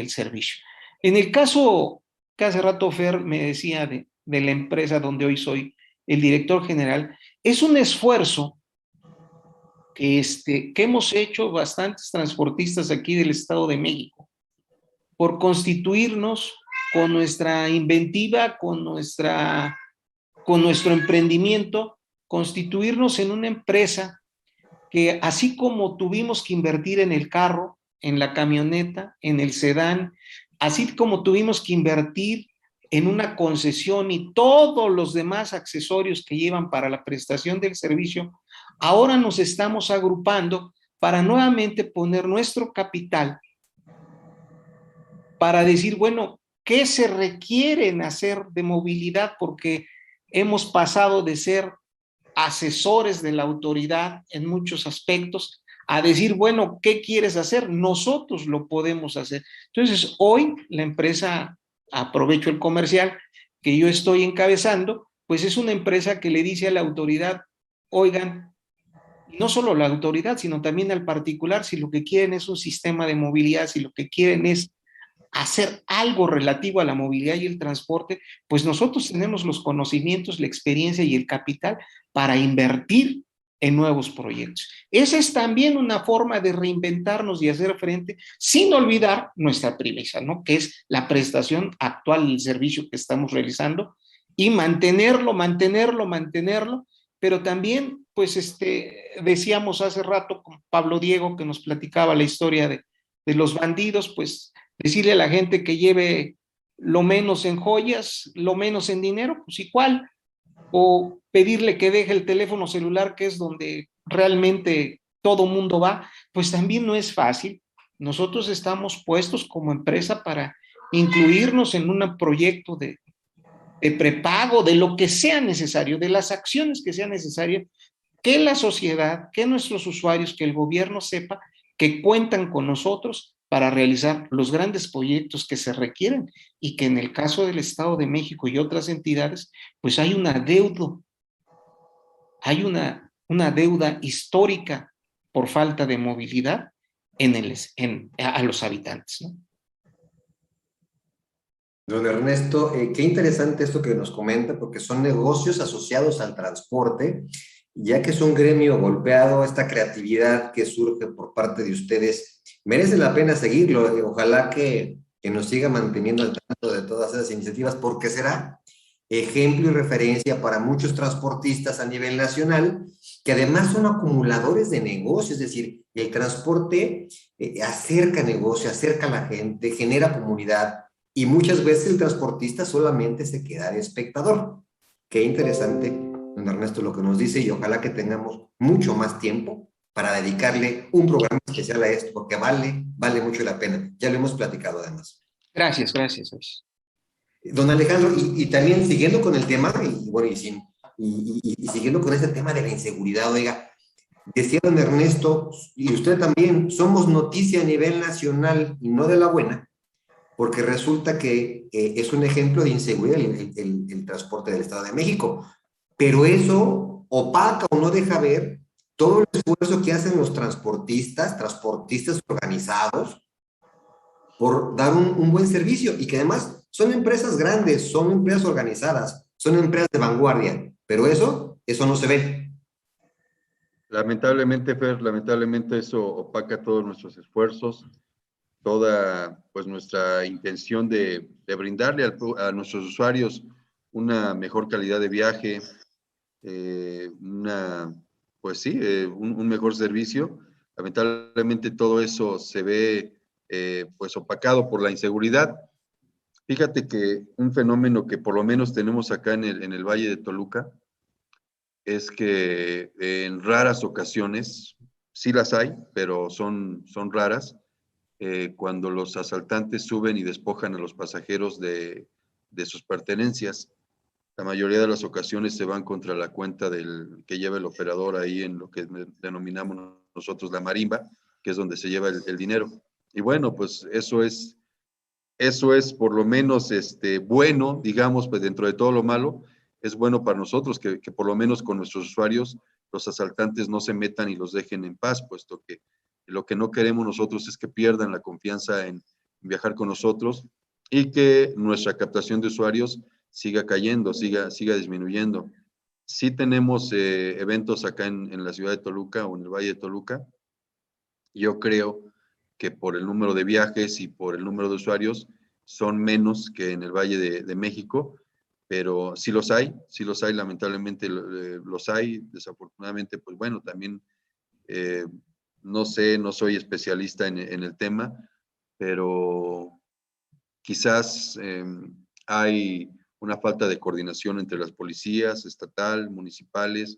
Speaker 5: servicio. En el caso que hace rato Fer me decía de la empresa donde hoy soy el director general, es un esfuerzo que hemos hecho bastantes transportistas aquí del Estado de México por constituirnos con nuestra inventiva, con nuestro emprendimiento, constituirnos en una empresa que, así como tuvimos que invertir en el carro, en la camioneta, en el sedán, así como tuvimos que invertir en una concesión y todos los demás accesorios que llevan para la prestación del servicio, ahora nos estamos agrupando para nuevamente poner nuestro capital para decir, bueno, ¿qué se requiere en hacer de movilidad? Porque hemos pasado de ser asesores de la autoridad en muchos aspectos a decir, bueno, ¿qué quieres hacer? Nosotros lo podemos hacer. Entonces, hoy la empresa, aprovecho el comercial que yo estoy encabezando, pues es una empresa que le dice a la autoridad, oigan, no solo la autoridad, sino también al particular, si lo que quieren es un sistema de movilidad, si lo que quieren es hacer algo relativo a la movilidad y el transporte, pues nosotros tenemos los conocimientos, la experiencia y el capital para invertir en nuevos proyectos. Esa es también una forma de reinventarnos y hacer frente, sin olvidar nuestra premisa, ¿no? Que es la prestación actual del servicio que estamos realizando y mantenerlo, pero también, pues, decíamos hace rato con Pablo Diego, que nos platicaba la historia de los bandidos, pues, decirle a la gente que lleve lo menos en joyas, lo menos en dinero, pues igual, o pedirle que deje el teléfono celular, que es donde realmente todo mundo va, pues también no es fácil. Nosotros estamos puestos como empresa para incluirnos en un proyecto de prepago, de lo que sea necesario, de las acciones que sean necesarias, que la sociedad, que nuestros usuarios, que el gobierno sepa que cuentan con nosotros para realizar los grandes proyectos que se requieren, y que en el caso del Estado de México y otras entidades, pues hay una deuda histórica por falta de movilidad a los habitantes, ¿no?
Speaker 4: Don Ernesto, qué interesante esto que nos comenta, porque son negocios asociados al transporte, ya que es un gremio golpeado, esta creatividad que surge por parte de ustedes merece la pena seguirlo. Ojalá que nos siga manteniendo al tanto de todas esas iniciativas, porque será ejemplo y referencia para muchos transportistas a nivel nacional, que además son acumuladores de negocios, es decir, el transporte acerca negocio, acerca a la gente, genera comunidad, y muchas veces el transportista solamente se queda de espectador. Qué interesante, don Ernesto, lo que nos dice, y ojalá que tengamos mucho más tiempo para dedicarle un programa especial a esto, porque vale mucho la pena. Ya lo hemos platicado además.
Speaker 5: Gracias, gracias.
Speaker 4: Don Alejandro, y también siguiendo con el tema, y bueno, y siguiendo con ese tema de la inseguridad, oiga, decía don Ernesto, y usted también, somos noticia a nivel nacional y no de la buena, porque resulta que es un ejemplo de inseguridad el transporte del Estado de México, pero eso opaca o no deja ver todo el esfuerzo que hacen los transportistas organizados, por dar un buen servicio, y que además son empresas grandes, son empresas organizadas, son empresas de vanguardia, pero eso no se ve.
Speaker 6: Lamentablemente, Fer, lamentablemente eso opaca todos nuestros esfuerzos, toda pues nuestra intención de brindarle a nuestros usuarios una mejor calidad de viaje, un mejor servicio. Lamentablemente todo eso se ve pues opacado por la inseguridad. Fíjate que un fenómeno que por lo menos tenemos acá en el Valle de Toluca es que en raras ocasiones, sí las hay, pero son raras, cuando los asaltantes suben y despojan a los pasajeros de sus pertenencias. La mayoría de las ocasiones se van contra la cuenta que lleva el operador ahí en lo que denominamos nosotros la marimba, que es donde se lleva el dinero. Y bueno, pues eso es por lo menos bueno, digamos, pues dentro de todo lo malo, es bueno para nosotros que por lo menos con nuestros usuarios los asaltantes no se metan y los dejen en paz, puesto que lo que no queremos nosotros es que pierdan la confianza en viajar con nosotros y que nuestra captación de usuarios siga cayendo, siga disminuyendo. Sí tenemos eventos acá en la ciudad de Toluca o en el Valle de Toluca. Yo creo que por el número de viajes y por el número de usuarios son menos que en el Valle de México, pero sí los hay, lamentablemente los hay. Desafortunadamente, pues bueno, también no sé, no soy especialista en el tema, pero quizás hay una falta de coordinación entre las policías estatal, municipales.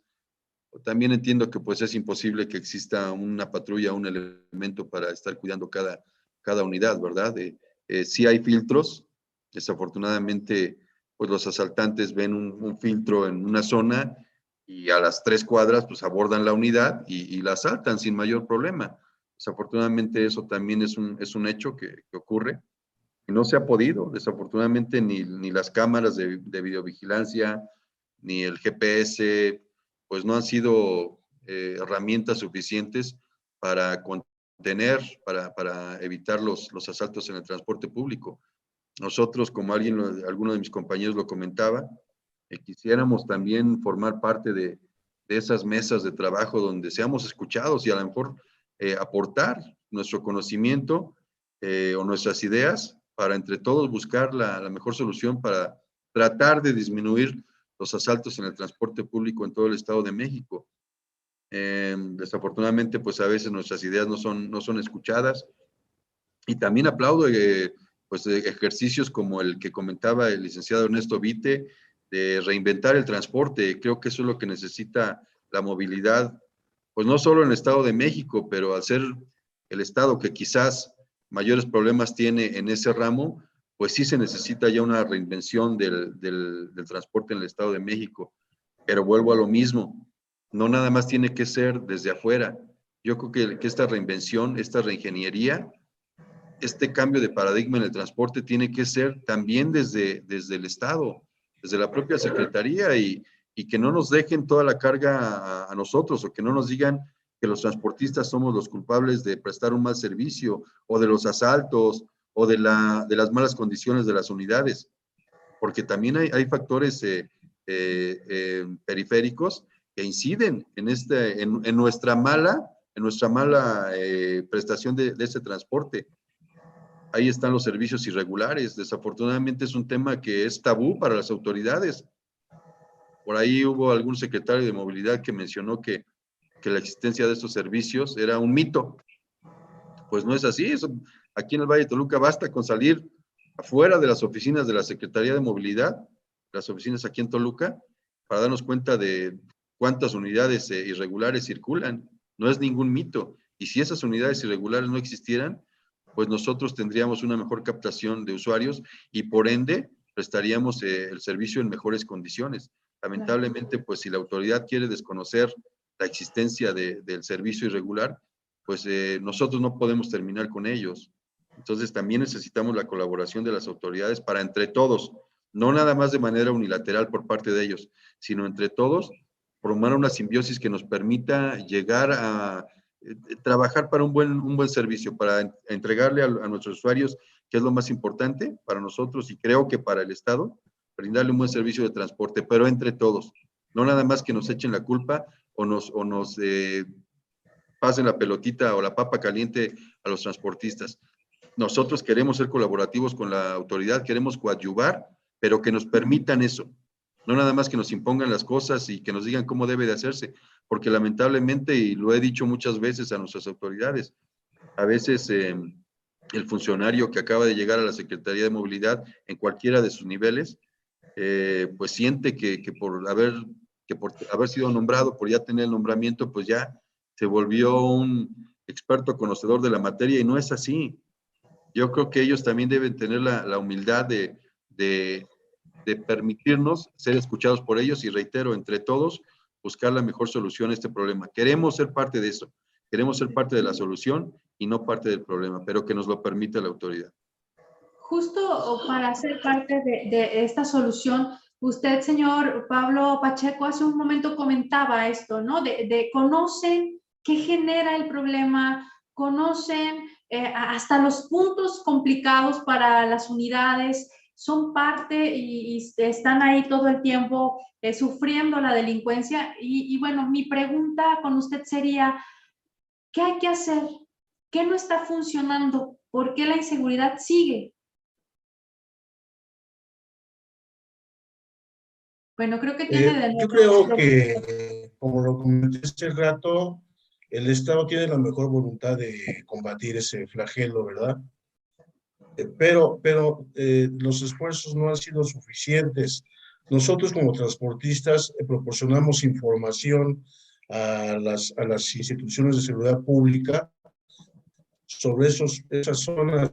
Speaker 6: También entiendo que pues es imposible que exista una patrulla, un elemento para estar cuidando cada unidad, ¿verdad? Sí hay filtros, desafortunadamente pues los asaltantes ven un filtro en una zona y a las 3 cuadras pues abordan la unidad y la asaltan sin mayor problema. Desafortunadamente eso también es un hecho que ocurre y no se ha podido, desafortunadamente ni las cámaras de videovigilancia, ni el GPS, pues no han sido herramientas suficientes para contener, para evitar los asaltos en el transporte público. Nosotros, como alguno de mis compañeros lo comentaba, quisiéramos también formar parte de esas mesas de trabajo donde seamos escuchados y a lo mejor aportar nuestro conocimiento o nuestras ideas para entre todos buscar la mejor solución para tratar de disminuir los asaltos en el transporte público en todo el Estado de México. Desafortunadamente, pues a veces nuestras ideas no son escuchadas. Y también aplaudo pues ejercicios como el que comentaba el licenciado Ernesto Vite, de reinventar el transporte. Creo que eso es lo que necesita la movilidad, pues no solo en el Estado de México, pero al ser el Estado que quizás mayores problemas tiene en ese ramo, pues sí se necesita ya una reinvención del transporte en el Estado de México. Pero vuelvo a lo mismo, no nada más tiene que ser desde afuera. Yo creo que esta reinvención, esta reingeniería, este cambio de paradigma en el transporte tiene que ser también desde el Estado, desde la propia Secretaría, y que no nos dejen toda la carga a nosotros, o que no nos digan que los transportistas somos los culpables de prestar un mal servicio, o de los asaltos, o de las malas condiciones de las unidades, porque también hay factores periféricos que inciden en nuestra mala prestación de ese transporte. ahí están los servicios irregulares. Desafortunadamente es un tema que es tabú para las autoridades. Por ahí hubo algún secretario de movilidad que mencionó que la existencia de estos servicios era un mito. Pues no es así. Eso, aquí en el Valle de Toluca basta con salir afuera de las oficinas de la Secretaría de Movilidad, las oficinas aquí en Toluca, para darnos cuenta de cuántas unidades irregulares circulan. No es ningún mito. Y si esas unidades irregulares no existieran, pues nosotros tendríamos una mejor captación de usuarios y por ende prestaríamos el servicio en mejores condiciones. Lamentablemente, pues si la autoridad quiere desconocer la existencia del servicio irregular, pues nosotros no podemos terminar con ellos. Entonces también necesitamos la colaboración de las autoridades para entre todos, no nada más de manera unilateral por parte de ellos, sino entre todos, formar una simbiosis que nos permita llegar a trabajar para un buen servicio, para entregarle a nuestros usuarios, que es lo más importante para nosotros y creo que para el Estado, brindarle un buen servicio de transporte, pero entre todos, no nada más que nos echen la culpa o nos pasen la pelotita o la papa caliente a los transportistas. Nosotros queremos ser colaborativos con la autoridad, queremos coadyuvar, pero que nos permitan eso. No nada más que nos impongan las cosas y que nos digan cómo debe de hacerse, porque lamentablemente, y lo he dicho muchas veces a nuestras autoridades, a veces el funcionario que acaba de llegar a la Secretaría de Movilidad en cualquiera de sus niveles, pues siente que por haber sido nombrado, por ya tener el nombramiento, pues ya se volvió un experto conocedor de la materia y no es así. Yo creo que ellos también deben tener la humildad de permitirnos ser escuchados por ellos y reitero, entre todos, buscar la mejor solución a este problema. Queremos ser parte de eso, queremos ser parte de la solución y no parte del problema, pero que nos lo permita la autoridad.
Speaker 3: Justo para ser parte de esta solución, usted, señor Pablo Pacheco, hace un momento comentaba esto, ¿no? Conocen qué genera el problema, conocen hasta los puntos complicados para las unidades, son parte y están ahí todo el tiempo sufriendo la delincuencia. Y bueno, mi pregunta con usted sería, ¿qué hay que hacer? ¿Qué no está funcionando? ¿Por qué la inseguridad sigue? Bueno, creo que tiene de nuevo.
Speaker 7: Yo creo que, como lo comenté hace rato, el Estado tiene la mejor voluntad de combatir ese flagelo, ¿verdad? Pero los esfuerzos no han sido suficientes. Nosotros como transportistas proporcionamos información a las instituciones de seguridad pública sobre esas zonas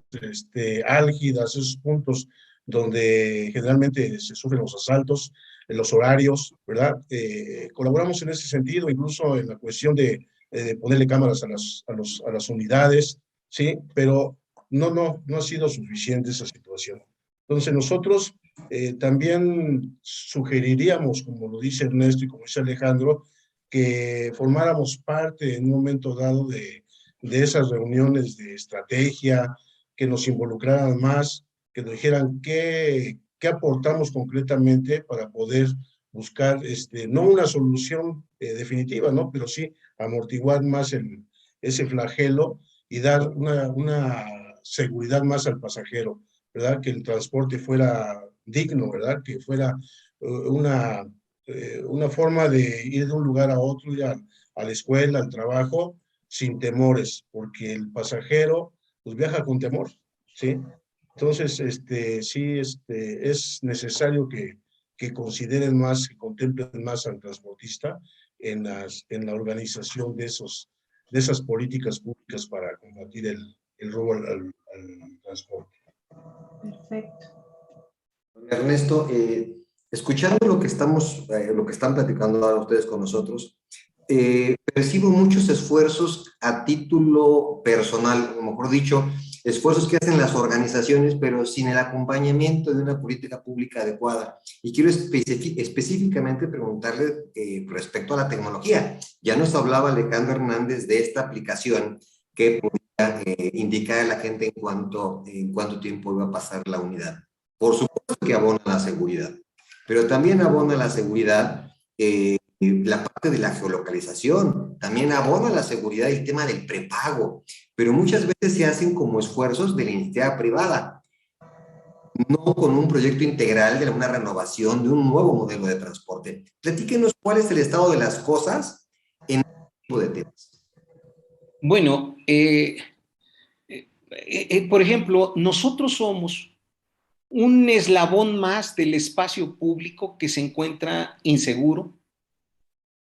Speaker 7: álgidas, esos puntos donde generalmente se sufren los asaltos, en los horarios, ¿verdad? Colaboramos en ese sentido, incluso en la cuestión de ponerle cámaras a las unidades, ¿sí? Pero no ha sido suficiente esa situación. Entonces nosotros también sugeriríamos, como lo dice Ernesto y como dice Alejandro, que formáramos parte en un momento dado de esas reuniones de estrategia, que nos involucraran más, que nos dijeran qué aportamos concretamente para poder buscar, no una solución definitiva, ¿no? Pero sí amortiguar más ese flagelo y dar una seguridad más al pasajero, ¿verdad? Que el transporte fuera digno, ¿verdad? Que fuera una forma de ir de un lugar a otro, ir a la escuela, al trabajo, sin temores, porque el pasajero pues viaja con temor, ¿sí? Entonces, sí, es necesario que consideren más, que contemplen más al transportista en la organización de esas políticas públicas para combatir el robo al transporte.
Speaker 3: Perfecto.
Speaker 4: Ernesto, escuchando lo que están platicando ahora ustedes con nosotros, percibo muchos esfuerzos a título personal, o mejor dicho, esfuerzos que hacen las organizaciones, pero sin el acompañamiento de una política pública adecuada. Y quiero específicamente preguntarle respecto a la tecnología. Ya nos hablaba Alejandro Hernández de esta aplicación que podría indicar a la gente en cuánto tiempo iba a pasar la unidad. Por supuesto que abona la seguridad, pero también abona la seguridad la parte de la geolocalización, también abona la seguridad el tema del prepago, pero muchas veces se hacen como esfuerzos de la iniciativa privada, no con un proyecto integral de una renovación de un nuevo modelo de transporte. Platíquenos cuál es el estado de las cosas en este tipo de temas.
Speaker 5: Bueno, por ejemplo, nosotros somos un eslabón más del espacio público que se encuentra inseguro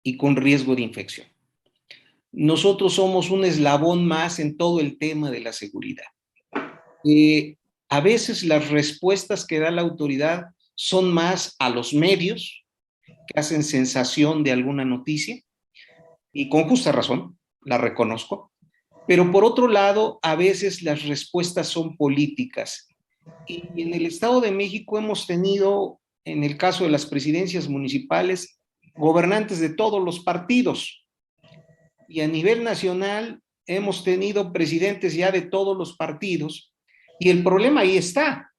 Speaker 5: y con riesgo de infección. Nosotros somos un eslabón más en todo el tema de la seguridad. A veces las respuestas que da la autoridad son más a los medios que hacen sensación de alguna noticia, y con justa razón, la reconozco, pero por otro lado, a veces las respuestas son políticas. Y en el Estado de México hemos tenido, en el caso de las presidencias municipales, gobernantes de todos los partidos. Y a nivel nacional hemos tenido presidentes ya de todos los partidos. Y el problema ahí está.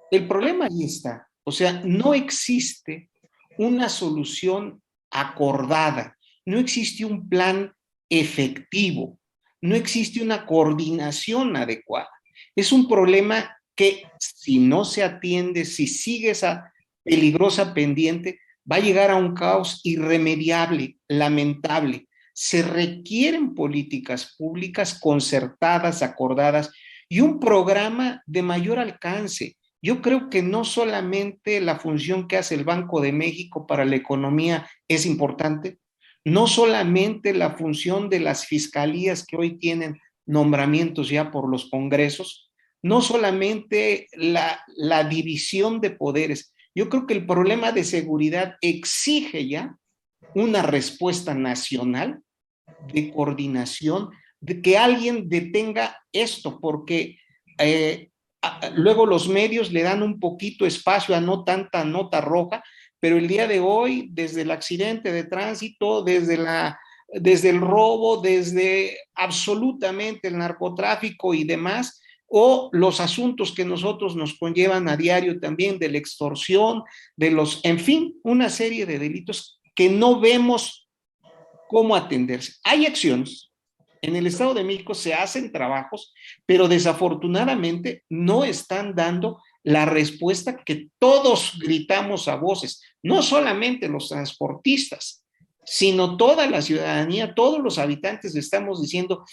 Speaker 5: El problema ahí está. O sea, no existe una solución acordada. No existe un plan efectivo. No existe una coordinación adecuada. Es un problema que si no se atiende, si sigue esa peligrosa pendiente, va a llegar a un caos irremediable, lamentable. Se requieren políticas públicas concertadas, acordadas y un programa de mayor alcance. Yo creo que no solamente la función que hace el Banco de México para la economía es importante, no solamente la función de las fiscalías que hoy tienen nombramientos ya por los congresos, no solamente la división de poderes. Yo creo que el problema de seguridad exige ya una respuesta nacional de coordinación, de que alguien detenga esto, porque luego los medios le dan un poquito espacio a no tanta nota roja, pero el día de hoy, desde el accidente de tránsito, desde el robo, desde absolutamente el narcotráfico y demás, o los asuntos que nosotros nos conllevan a diario también de la extorsión, en fin, una serie de delitos que no vemos cómo atenderse. Hay acciones. En el Estado de México se hacen trabajos, pero desafortunadamente no están dando la respuesta que todos gritamos a voces, no solamente los transportistas, sino toda la ciudadanía, todos los habitantes estamos diciendo,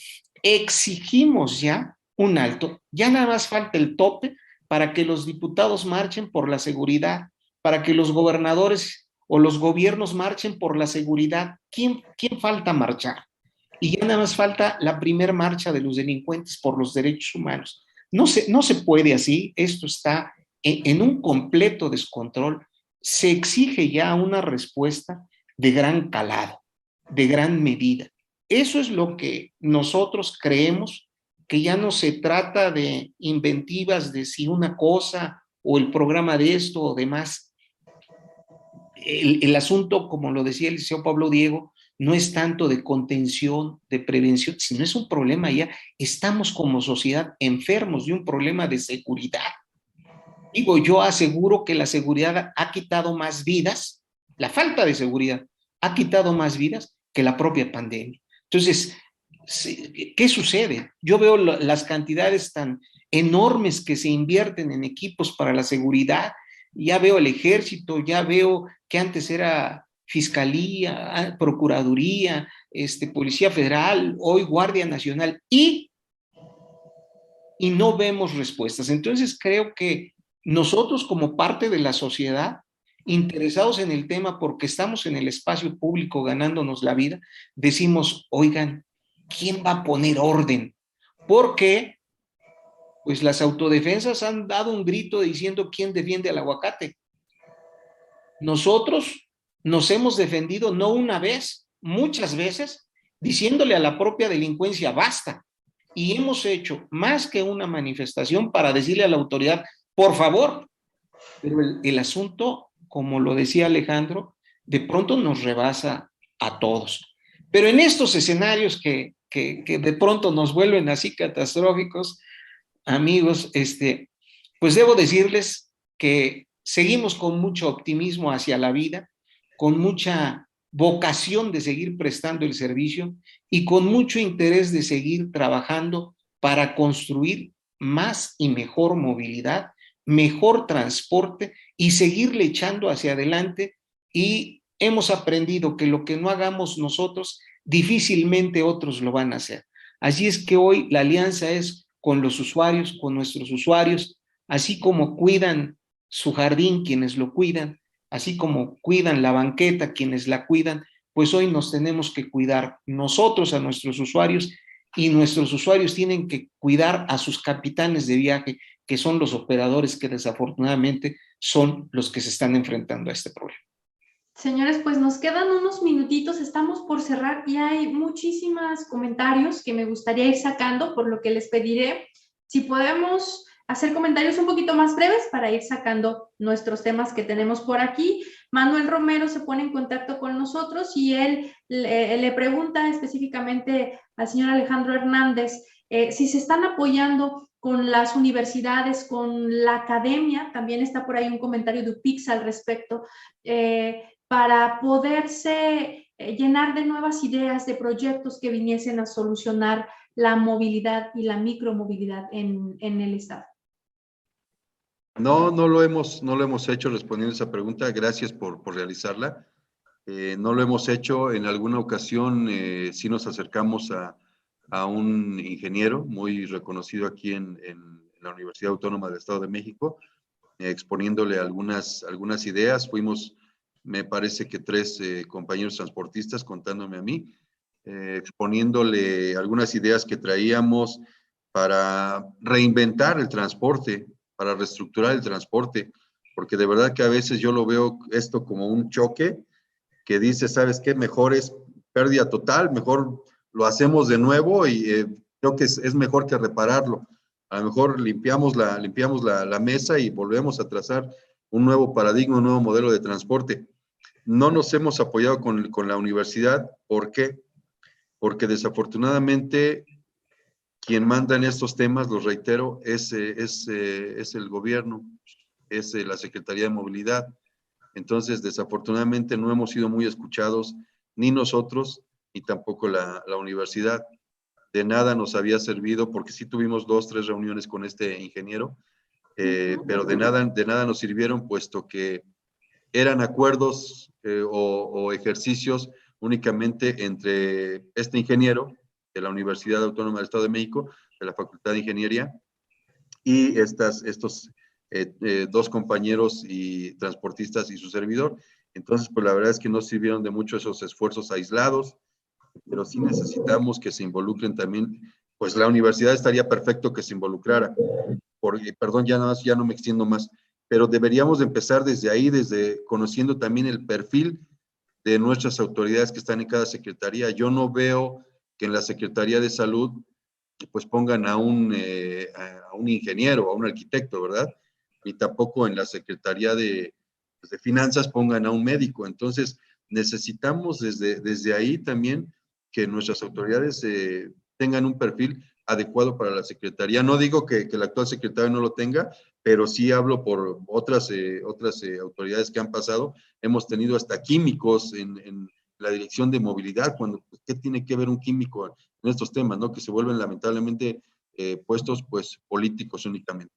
Speaker 5: exigimos ya un alto, ya nada más falta el tope para que los diputados marchen por la seguridad, para que los gobernadores o los gobiernos marchen por la seguridad. ¿Quién falta marchar? Y ya nada más falta la primer marcha de los delincuentes por los derechos humanos. No se puede así, esto está en un completo descontrol. Se exige ya una respuesta de gran calado, de gran medida. Eso es lo que nosotros creemos, que ya no se trata de inventivas de si una cosa o el programa de esto o demás. El asunto, como lo decía el licenciado Pablo Diego, no es tanto de contención, de prevención, sino es un problema ya. Estamos como sociedad enfermos de un problema de seguridad. Digo, yo aseguro que la seguridad ha quitado más vidas, la falta de seguridad ha quitado más vidas que la propia pandemia. Entonces, ¿qué sucede? Yo veo las cantidades tan enormes que se invierten en equipos para la seguridad, ya veo el ejército, ya veo que antes era Fiscalía, Procuraduría, Policía Federal, hoy Guardia Nacional, y no vemos respuestas. Entonces creo que nosotros como parte de la sociedad, interesados en el tema porque estamos en el espacio público ganándonos la vida, decimos, oigan, ¿quién va a poner orden? Porque pues las autodefensas han dado un grito diciendo quién defiende al aguacate. Nosotros nos hemos defendido no una vez, muchas veces, diciéndole a la propia delincuencia basta. Y hemos hecho más que una manifestación para decirle a la autoridad, por favor. Pero el asunto, como lo decía Alejandro, de pronto nos rebasa a todos. Pero en estos escenarios que de pronto nos vuelven así catastróficos, amigos, pues debo decirles que seguimos con mucho optimismo hacia la vida, con mucha vocación de seguir prestando el servicio y con mucho interés de seguir trabajando para construir más y mejor movilidad, mejor transporte y seguirle echando hacia adelante. Y hemos aprendido que lo que no hagamos nosotros, difícilmente otros lo van a hacer. Así es que hoy la alianza es con los usuarios, con nuestros usuarios, así como cuidan su jardín quienes lo cuidan, así como cuidan la banqueta quienes la cuidan, pues hoy nos tenemos que cuidar nosotros a nuestros usuarios y nuestros usuarios tienen que cuidar a sus capitanes de viaje, que son los operadores que desafortunadamente son los que se están enfrentando a este problema.
Speaker 3: Señores, pues nos quedan unos minutitos, estamos por cerrar y hay muchísimos comentarios que me gustaría ir sacando, por lo que les pediré si podemos hacer comentarios un poquito más breves para ir sacando nuestros temas que tenemos por aquí. Manuel Romero se pone en contacto con nosotros y él le pregunta específicamente al señor Alejandro Hernández si se están apoyando con las universidades, con la academia. También está por ahí un comentario de UPIX al respecto, para poderse llenar de nuevas ideas, de proyectos que viniesen a solucionar la movilidad y la micromovilidad en el estado.
Speaker 6: No lo hemos hecho respondiendo a esa pregunta. Gracias por realizarla. No lo hemos hecho. En alguna ocasión sí nos acercamos a un ingeniero muy reconocido aquí en la Universidad Autónoma del Estado de México, exponiéndole algunas ideas. Fuimos, me parece que 3 compañeros transportistas contándome a mí, exponiéndole algunas ideas que traíamos para reinventar el transporte, para reestructurar el transporte, porque de verdad que a veces yo lo veo esto como un choque que dice, ¿sabes qué? Mejor es pérdida total, mejor lo hacemos de nuevo y creo que es mejor que repararlo. A lo mejor limpiamos la mesa y volvemos a trazar un nuevo paradigma, un nuevo modelo de transporte. No nos hemos apoyado con la universidad. ¿Por qué? Porque desafortunadamente quien manda en estos temas, los reitero, es el gobierno, es la Secretaría de Movilidad. Entonces, desafortunadamente no hemos sido muy escuchados, ni nosotros, ni tampoco la universidad. De nada nos había servido, porque sí tuvimos 2, 3 reuniones con este ingeniero, pero de nada nos sirvieron, puesto que eran acuerdos o ejercicios únicamente entre este ingeniero de la Universidad Autónoma del Estado de México, de la Facultad de Ingeniería, y estos 2 compañeros y transportistas y su servidor. Entonces, pues la verdad es que no sirvieron de mucho esos esfuerzos aislados, pero sí necesitamos que se involucren también, pues la universidad estaría perfecto que se involucrara. Perdón, ya no me extiendo más, pero deberíamos de empezar desde ahí, desde conociendo también el perfil de nuestras autoridades que están en cada secretaría. Yo no veo que en la Secretaría de Salud pues pongan a un ingeniero, a un arquitecto, ¿verdad? Y tampoco en la Secretaría de Finanzas pongan a un médico. Entonces, necesitamos desde ahí también que nuestras autoridades tengan un perfil adecuado para la Secretaría. No digo que el actual secretario no lo tenga, pero sí hablo por otras autoridades que han pasado. Hemos tenido hasta químicos en la dirección de movilidad, cuando, pues, ¿qué tiene que ver un químico en estos temas, ¿no? Que se vuelven lamentablemente puestos, pues, políticos únicamente.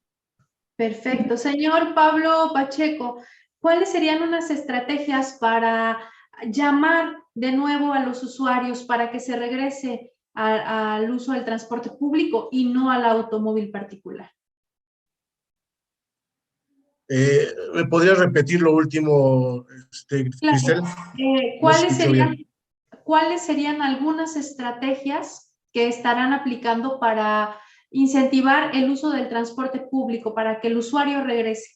Speaker 3: Perfecto. Señor Pablo Pacheco, ¿cuáles serían unas estrategias para llamar de nuevo a los usuarios para que se regrese al uso del transporte público y no al automóvil particular?
Speaker 7: ¿Me podrías repetir lo último,
Speaker 3: Claro.
Speaker 7: Cristel?
Speaker 3: ¿Cuáles serían algunas estrategias que estarán aplicando para incentivar el uso del transporte público, para que el usuario regrese?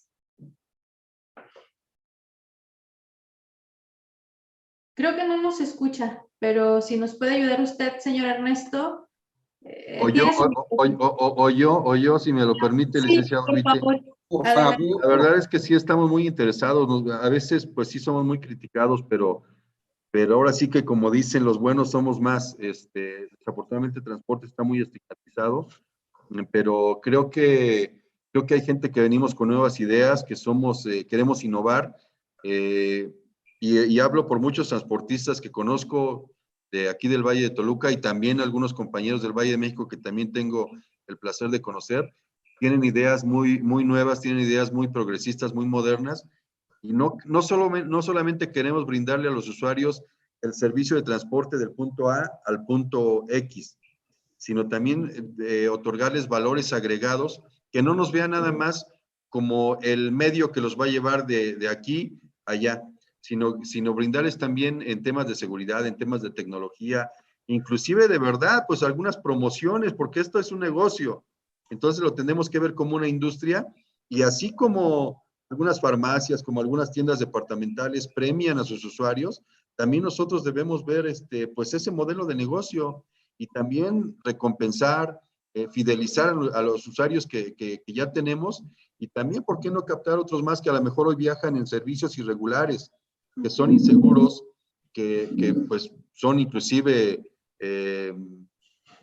Speaker 3: Creo que no nos escucha, pero si nos puede ayudar usted, señor Ernesto.
Speaker 6: O yo, si me lo permite,
Speaker 3: Sí,
Speaker 6: licenciado
Speaker 3: por
Speaker 6: Vite.
Speaker 3: favor.
Speaker 5: Por
Speaker 3: Adelante.
Speaker 5: favor.
Speaker 6: La verdad es que sí estamos muy interesados, a veces pues sí somos muy criticados, pero ahora sí que como dicen los buenos somos más. Desafortunadamente el transporte está muy estigmatizado, pero creo que hay gente que venimos con nuevas ideas, que queremos innovar. y hablo por muchos transportistas que conozco de aquí del Valle de Toluca y también algunos compañeros del Valle de México que también tengo el placer de conocer, tienen ideas muy, muy nuevas, tienen ideas muy progresistas, muy modernas, y no solamente queremos brindarle a los usuarios el servicio de transporte del punto A al punto X, sino también otorgarles valores agregados que no nos vean nada más como el medio que los va a llevar de aquí a allá, sino brindarles también en temas de seguridad, en temas de tecnología, inclusive de verdad, pues algunas promociones, porque esto es un negocio. Entonces lo tenemos que ver como una industria, y así como algunas farmacias, como algunas tiendas departamentales premian a sus usuarios, también nosotros debemos ver pues ese modelo de negocio y también recompensar, fidelizar a los usuarios que ya tenemos, y también, ¿por qué no captar otros más que a lo mejor hoy viajan en servicios irregulares, que son inseguros, que pues son inclusive,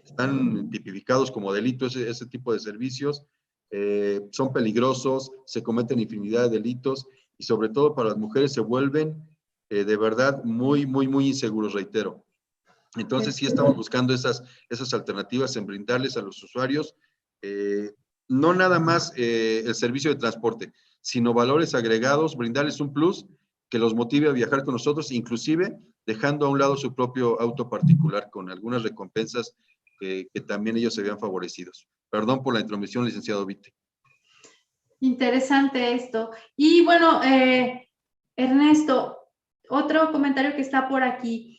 Speaker 6: están tipificados como delitos, ese tipo de servicios, son peligrosos, se cometen infinidad de delitos, y sobre todo para las mujeres se vuelven de verdad muy, muy, muy inseguros, reitero. Entonces sí estamos buscando esas alternativas en brindarles a los usuarios, no nada más el servicio de transporte, sino valores agregados, brindarles un plus que los motive a viajar con nosotros, inclusive dejando a un lado su propio auto particular con algunas recompensas que también ellos se vean favorecidos. Perdón por la intromisión, licenciado Vite.
Speaker 3: Interesante esto. Y bueno, Ernesto, otro comentario que está por aquí.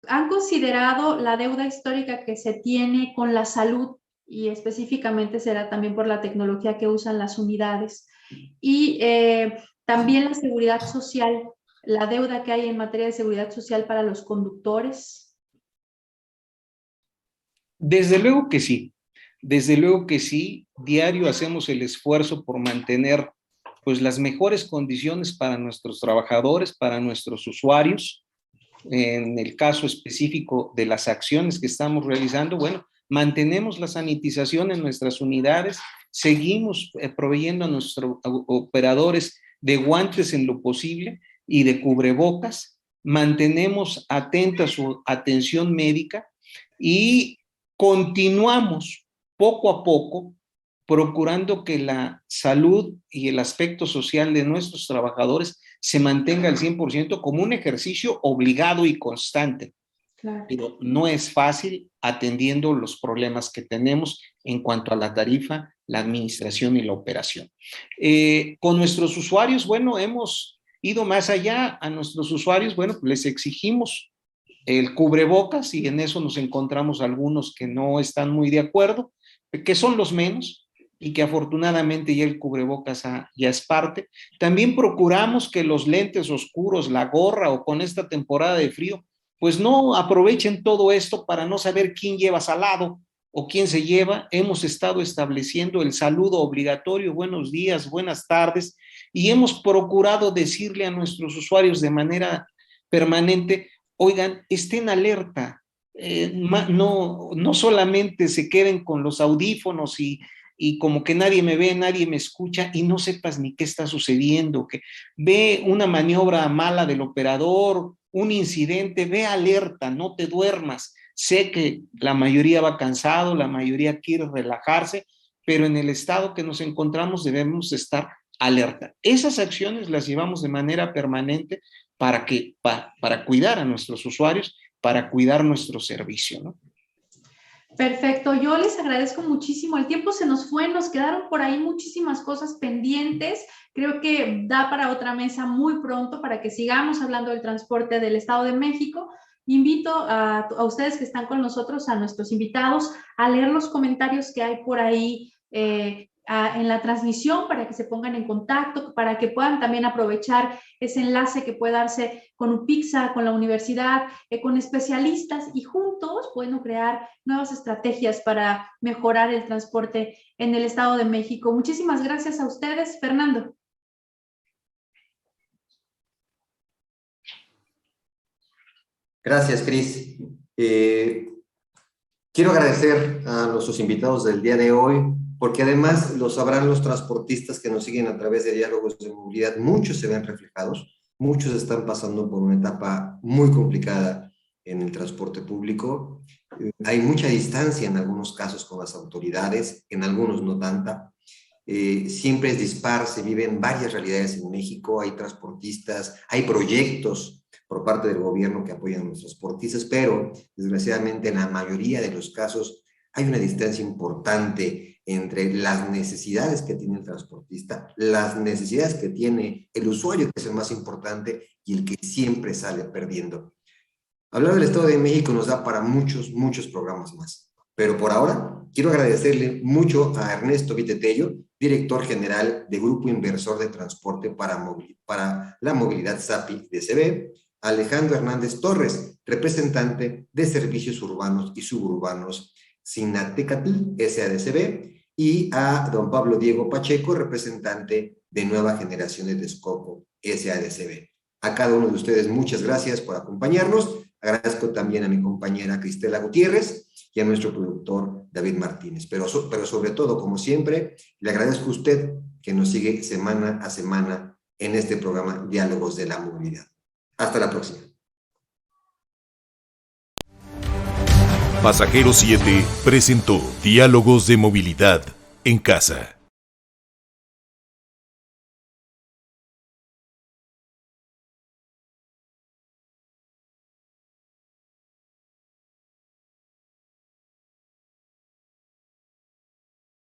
Speaker 3: ¿Han considerado la deuda histórica que se tiene con la salud, y específicamente será también por la tecnología que usan las unidades, y también la seguridad social, la deuda que hay en materia de seguridad social para los conductores?
Speaker 5: Desde luego que sí, desde luego que sí. Diario hacemos el esfuerzo por mantener pues las mejores condiciones para nuestros trabajadores, para nuestros usuarios. En el caso específico de las acciones que estamos realizando, bueno, mantenemos la sanitización en nuestras unidades, seguimos proveyendo a nuestros operadores de guantes en lo posible y de cubrebocas, mantenemos atenta su atención médica y continuamos poco a poco procurando que la salud y el aspecto social de nuestros trabajadores se mantenga al 100% como un ejercicio obligado y constante. Claro. Pero no es fácil atendiendo los problemas que tenemos en cuanto a la tarifa, la administración y la operación. Con nuestros usuarios, bueno, hemos ido más allá. A nuestros usuarios, bueno, les exigimos el cubrebocas, y en eso nos encontramos algunos que no están muy de acuerdo, que son los menos, y que afortunadamente ya el cubrebocas ya es parte. También procuramos que los lentes oscuros, la gorra, o con esta temporada de frío, pues no aprovechen todo esto para no saber quién lleva salado o quién se lleva. Hemos estado estableciendo el saludo obligatorio, buenos días, buenas tardes, y hemos procurado decirle a nuestros usuarios de manera permanente, oigan, estén alerta, no solamente se queden con los audífonos y como que nadie me ve, nadie me escucha, y no sepas ni qué está sucediendo, que ve una maniobra mala del operador, un incidente, ve alerta, no te duermas. Sé que la mayoría va cansado, la mayoría quiere relajarse, pero en el estado que nos encontramos debemos estar alerta. Esas acciones las llevamos de manera permanente para cuidar a nuestros usuarios, para cuidar nuestro servicio, ¿no?
Speaker 3: Perfecto, yo les agradezco muchísimo. El tiempo se nos fue, nos quedaron por ahí muchísimas cosas pendientes. Creo que da para otra mesa muy pronto para que sigamos hablando del transporte del Estado de México. Invito a ustedes que están con nosotros, a nuestros invitados, a leer los comentarios que hay por ahí en la transmisión, para que se pongan en contacto, para que puedan también aprovechar ese enlace que puede darse con UPIXA, con la universidad, con especialistas, y juntos pueden crear nuevas estrategias para mejorar el transporte en el Estado de México. Muchísimas gracias a ustedes. Fernando.
Speaker 4: Gracias, Cris. Quiero agradecer a nuestros invitados del día de hoy, porque además lo sabrán los transportistas que nos siguen a través de Diálogos de Movilidad, muchos se ven reflejados, muchos están pasando por una etapa muy complicada en el transporte público. Hay mucha distancia en algunos casos con las autoridades, en algunos no tanta. Siempre es dispar, se viven varias realidades en México, hay transportistas, hay proyectos por parte del gobierno que apoyan a los transportistas, pero desgraciadamente en la mayoría de los casos hay una distancia importante entre las necesidades que tiene el transportista, las necesidades que tiene el usuario, que es el más importante, y el que siempre sale perdiendo. Hablar del Estado de México nos da para muchos, muchos programas más. Pero por ahora, quiero agradecerle mucho a Ernesto Vitetello, director general de Grupo Inversor de Transporte para la Movilidad SAPI-DCB, a Alejandro Hernández Torres, representante de Servicios Urbanos y Suburbanos Sinatecatl SADCB, y a don Pablo Diego Pacheco, representante de Nueva Generación de Texcoco SADCB. A cada uno de ustedes, muchas gracias por acompañarnos. Agradezco también a mi compañera Cristela Gutiérrez y a nuestro productor David Martínez. Pero sobre todo, como siempre, le agradezco a usted que nos sigue semana a semana en este programa Diálogos de la Movilidad. Hasta la próxima.
Speaker 1: Pasajero 7 presentó Diálogos de Movilidad en Casa.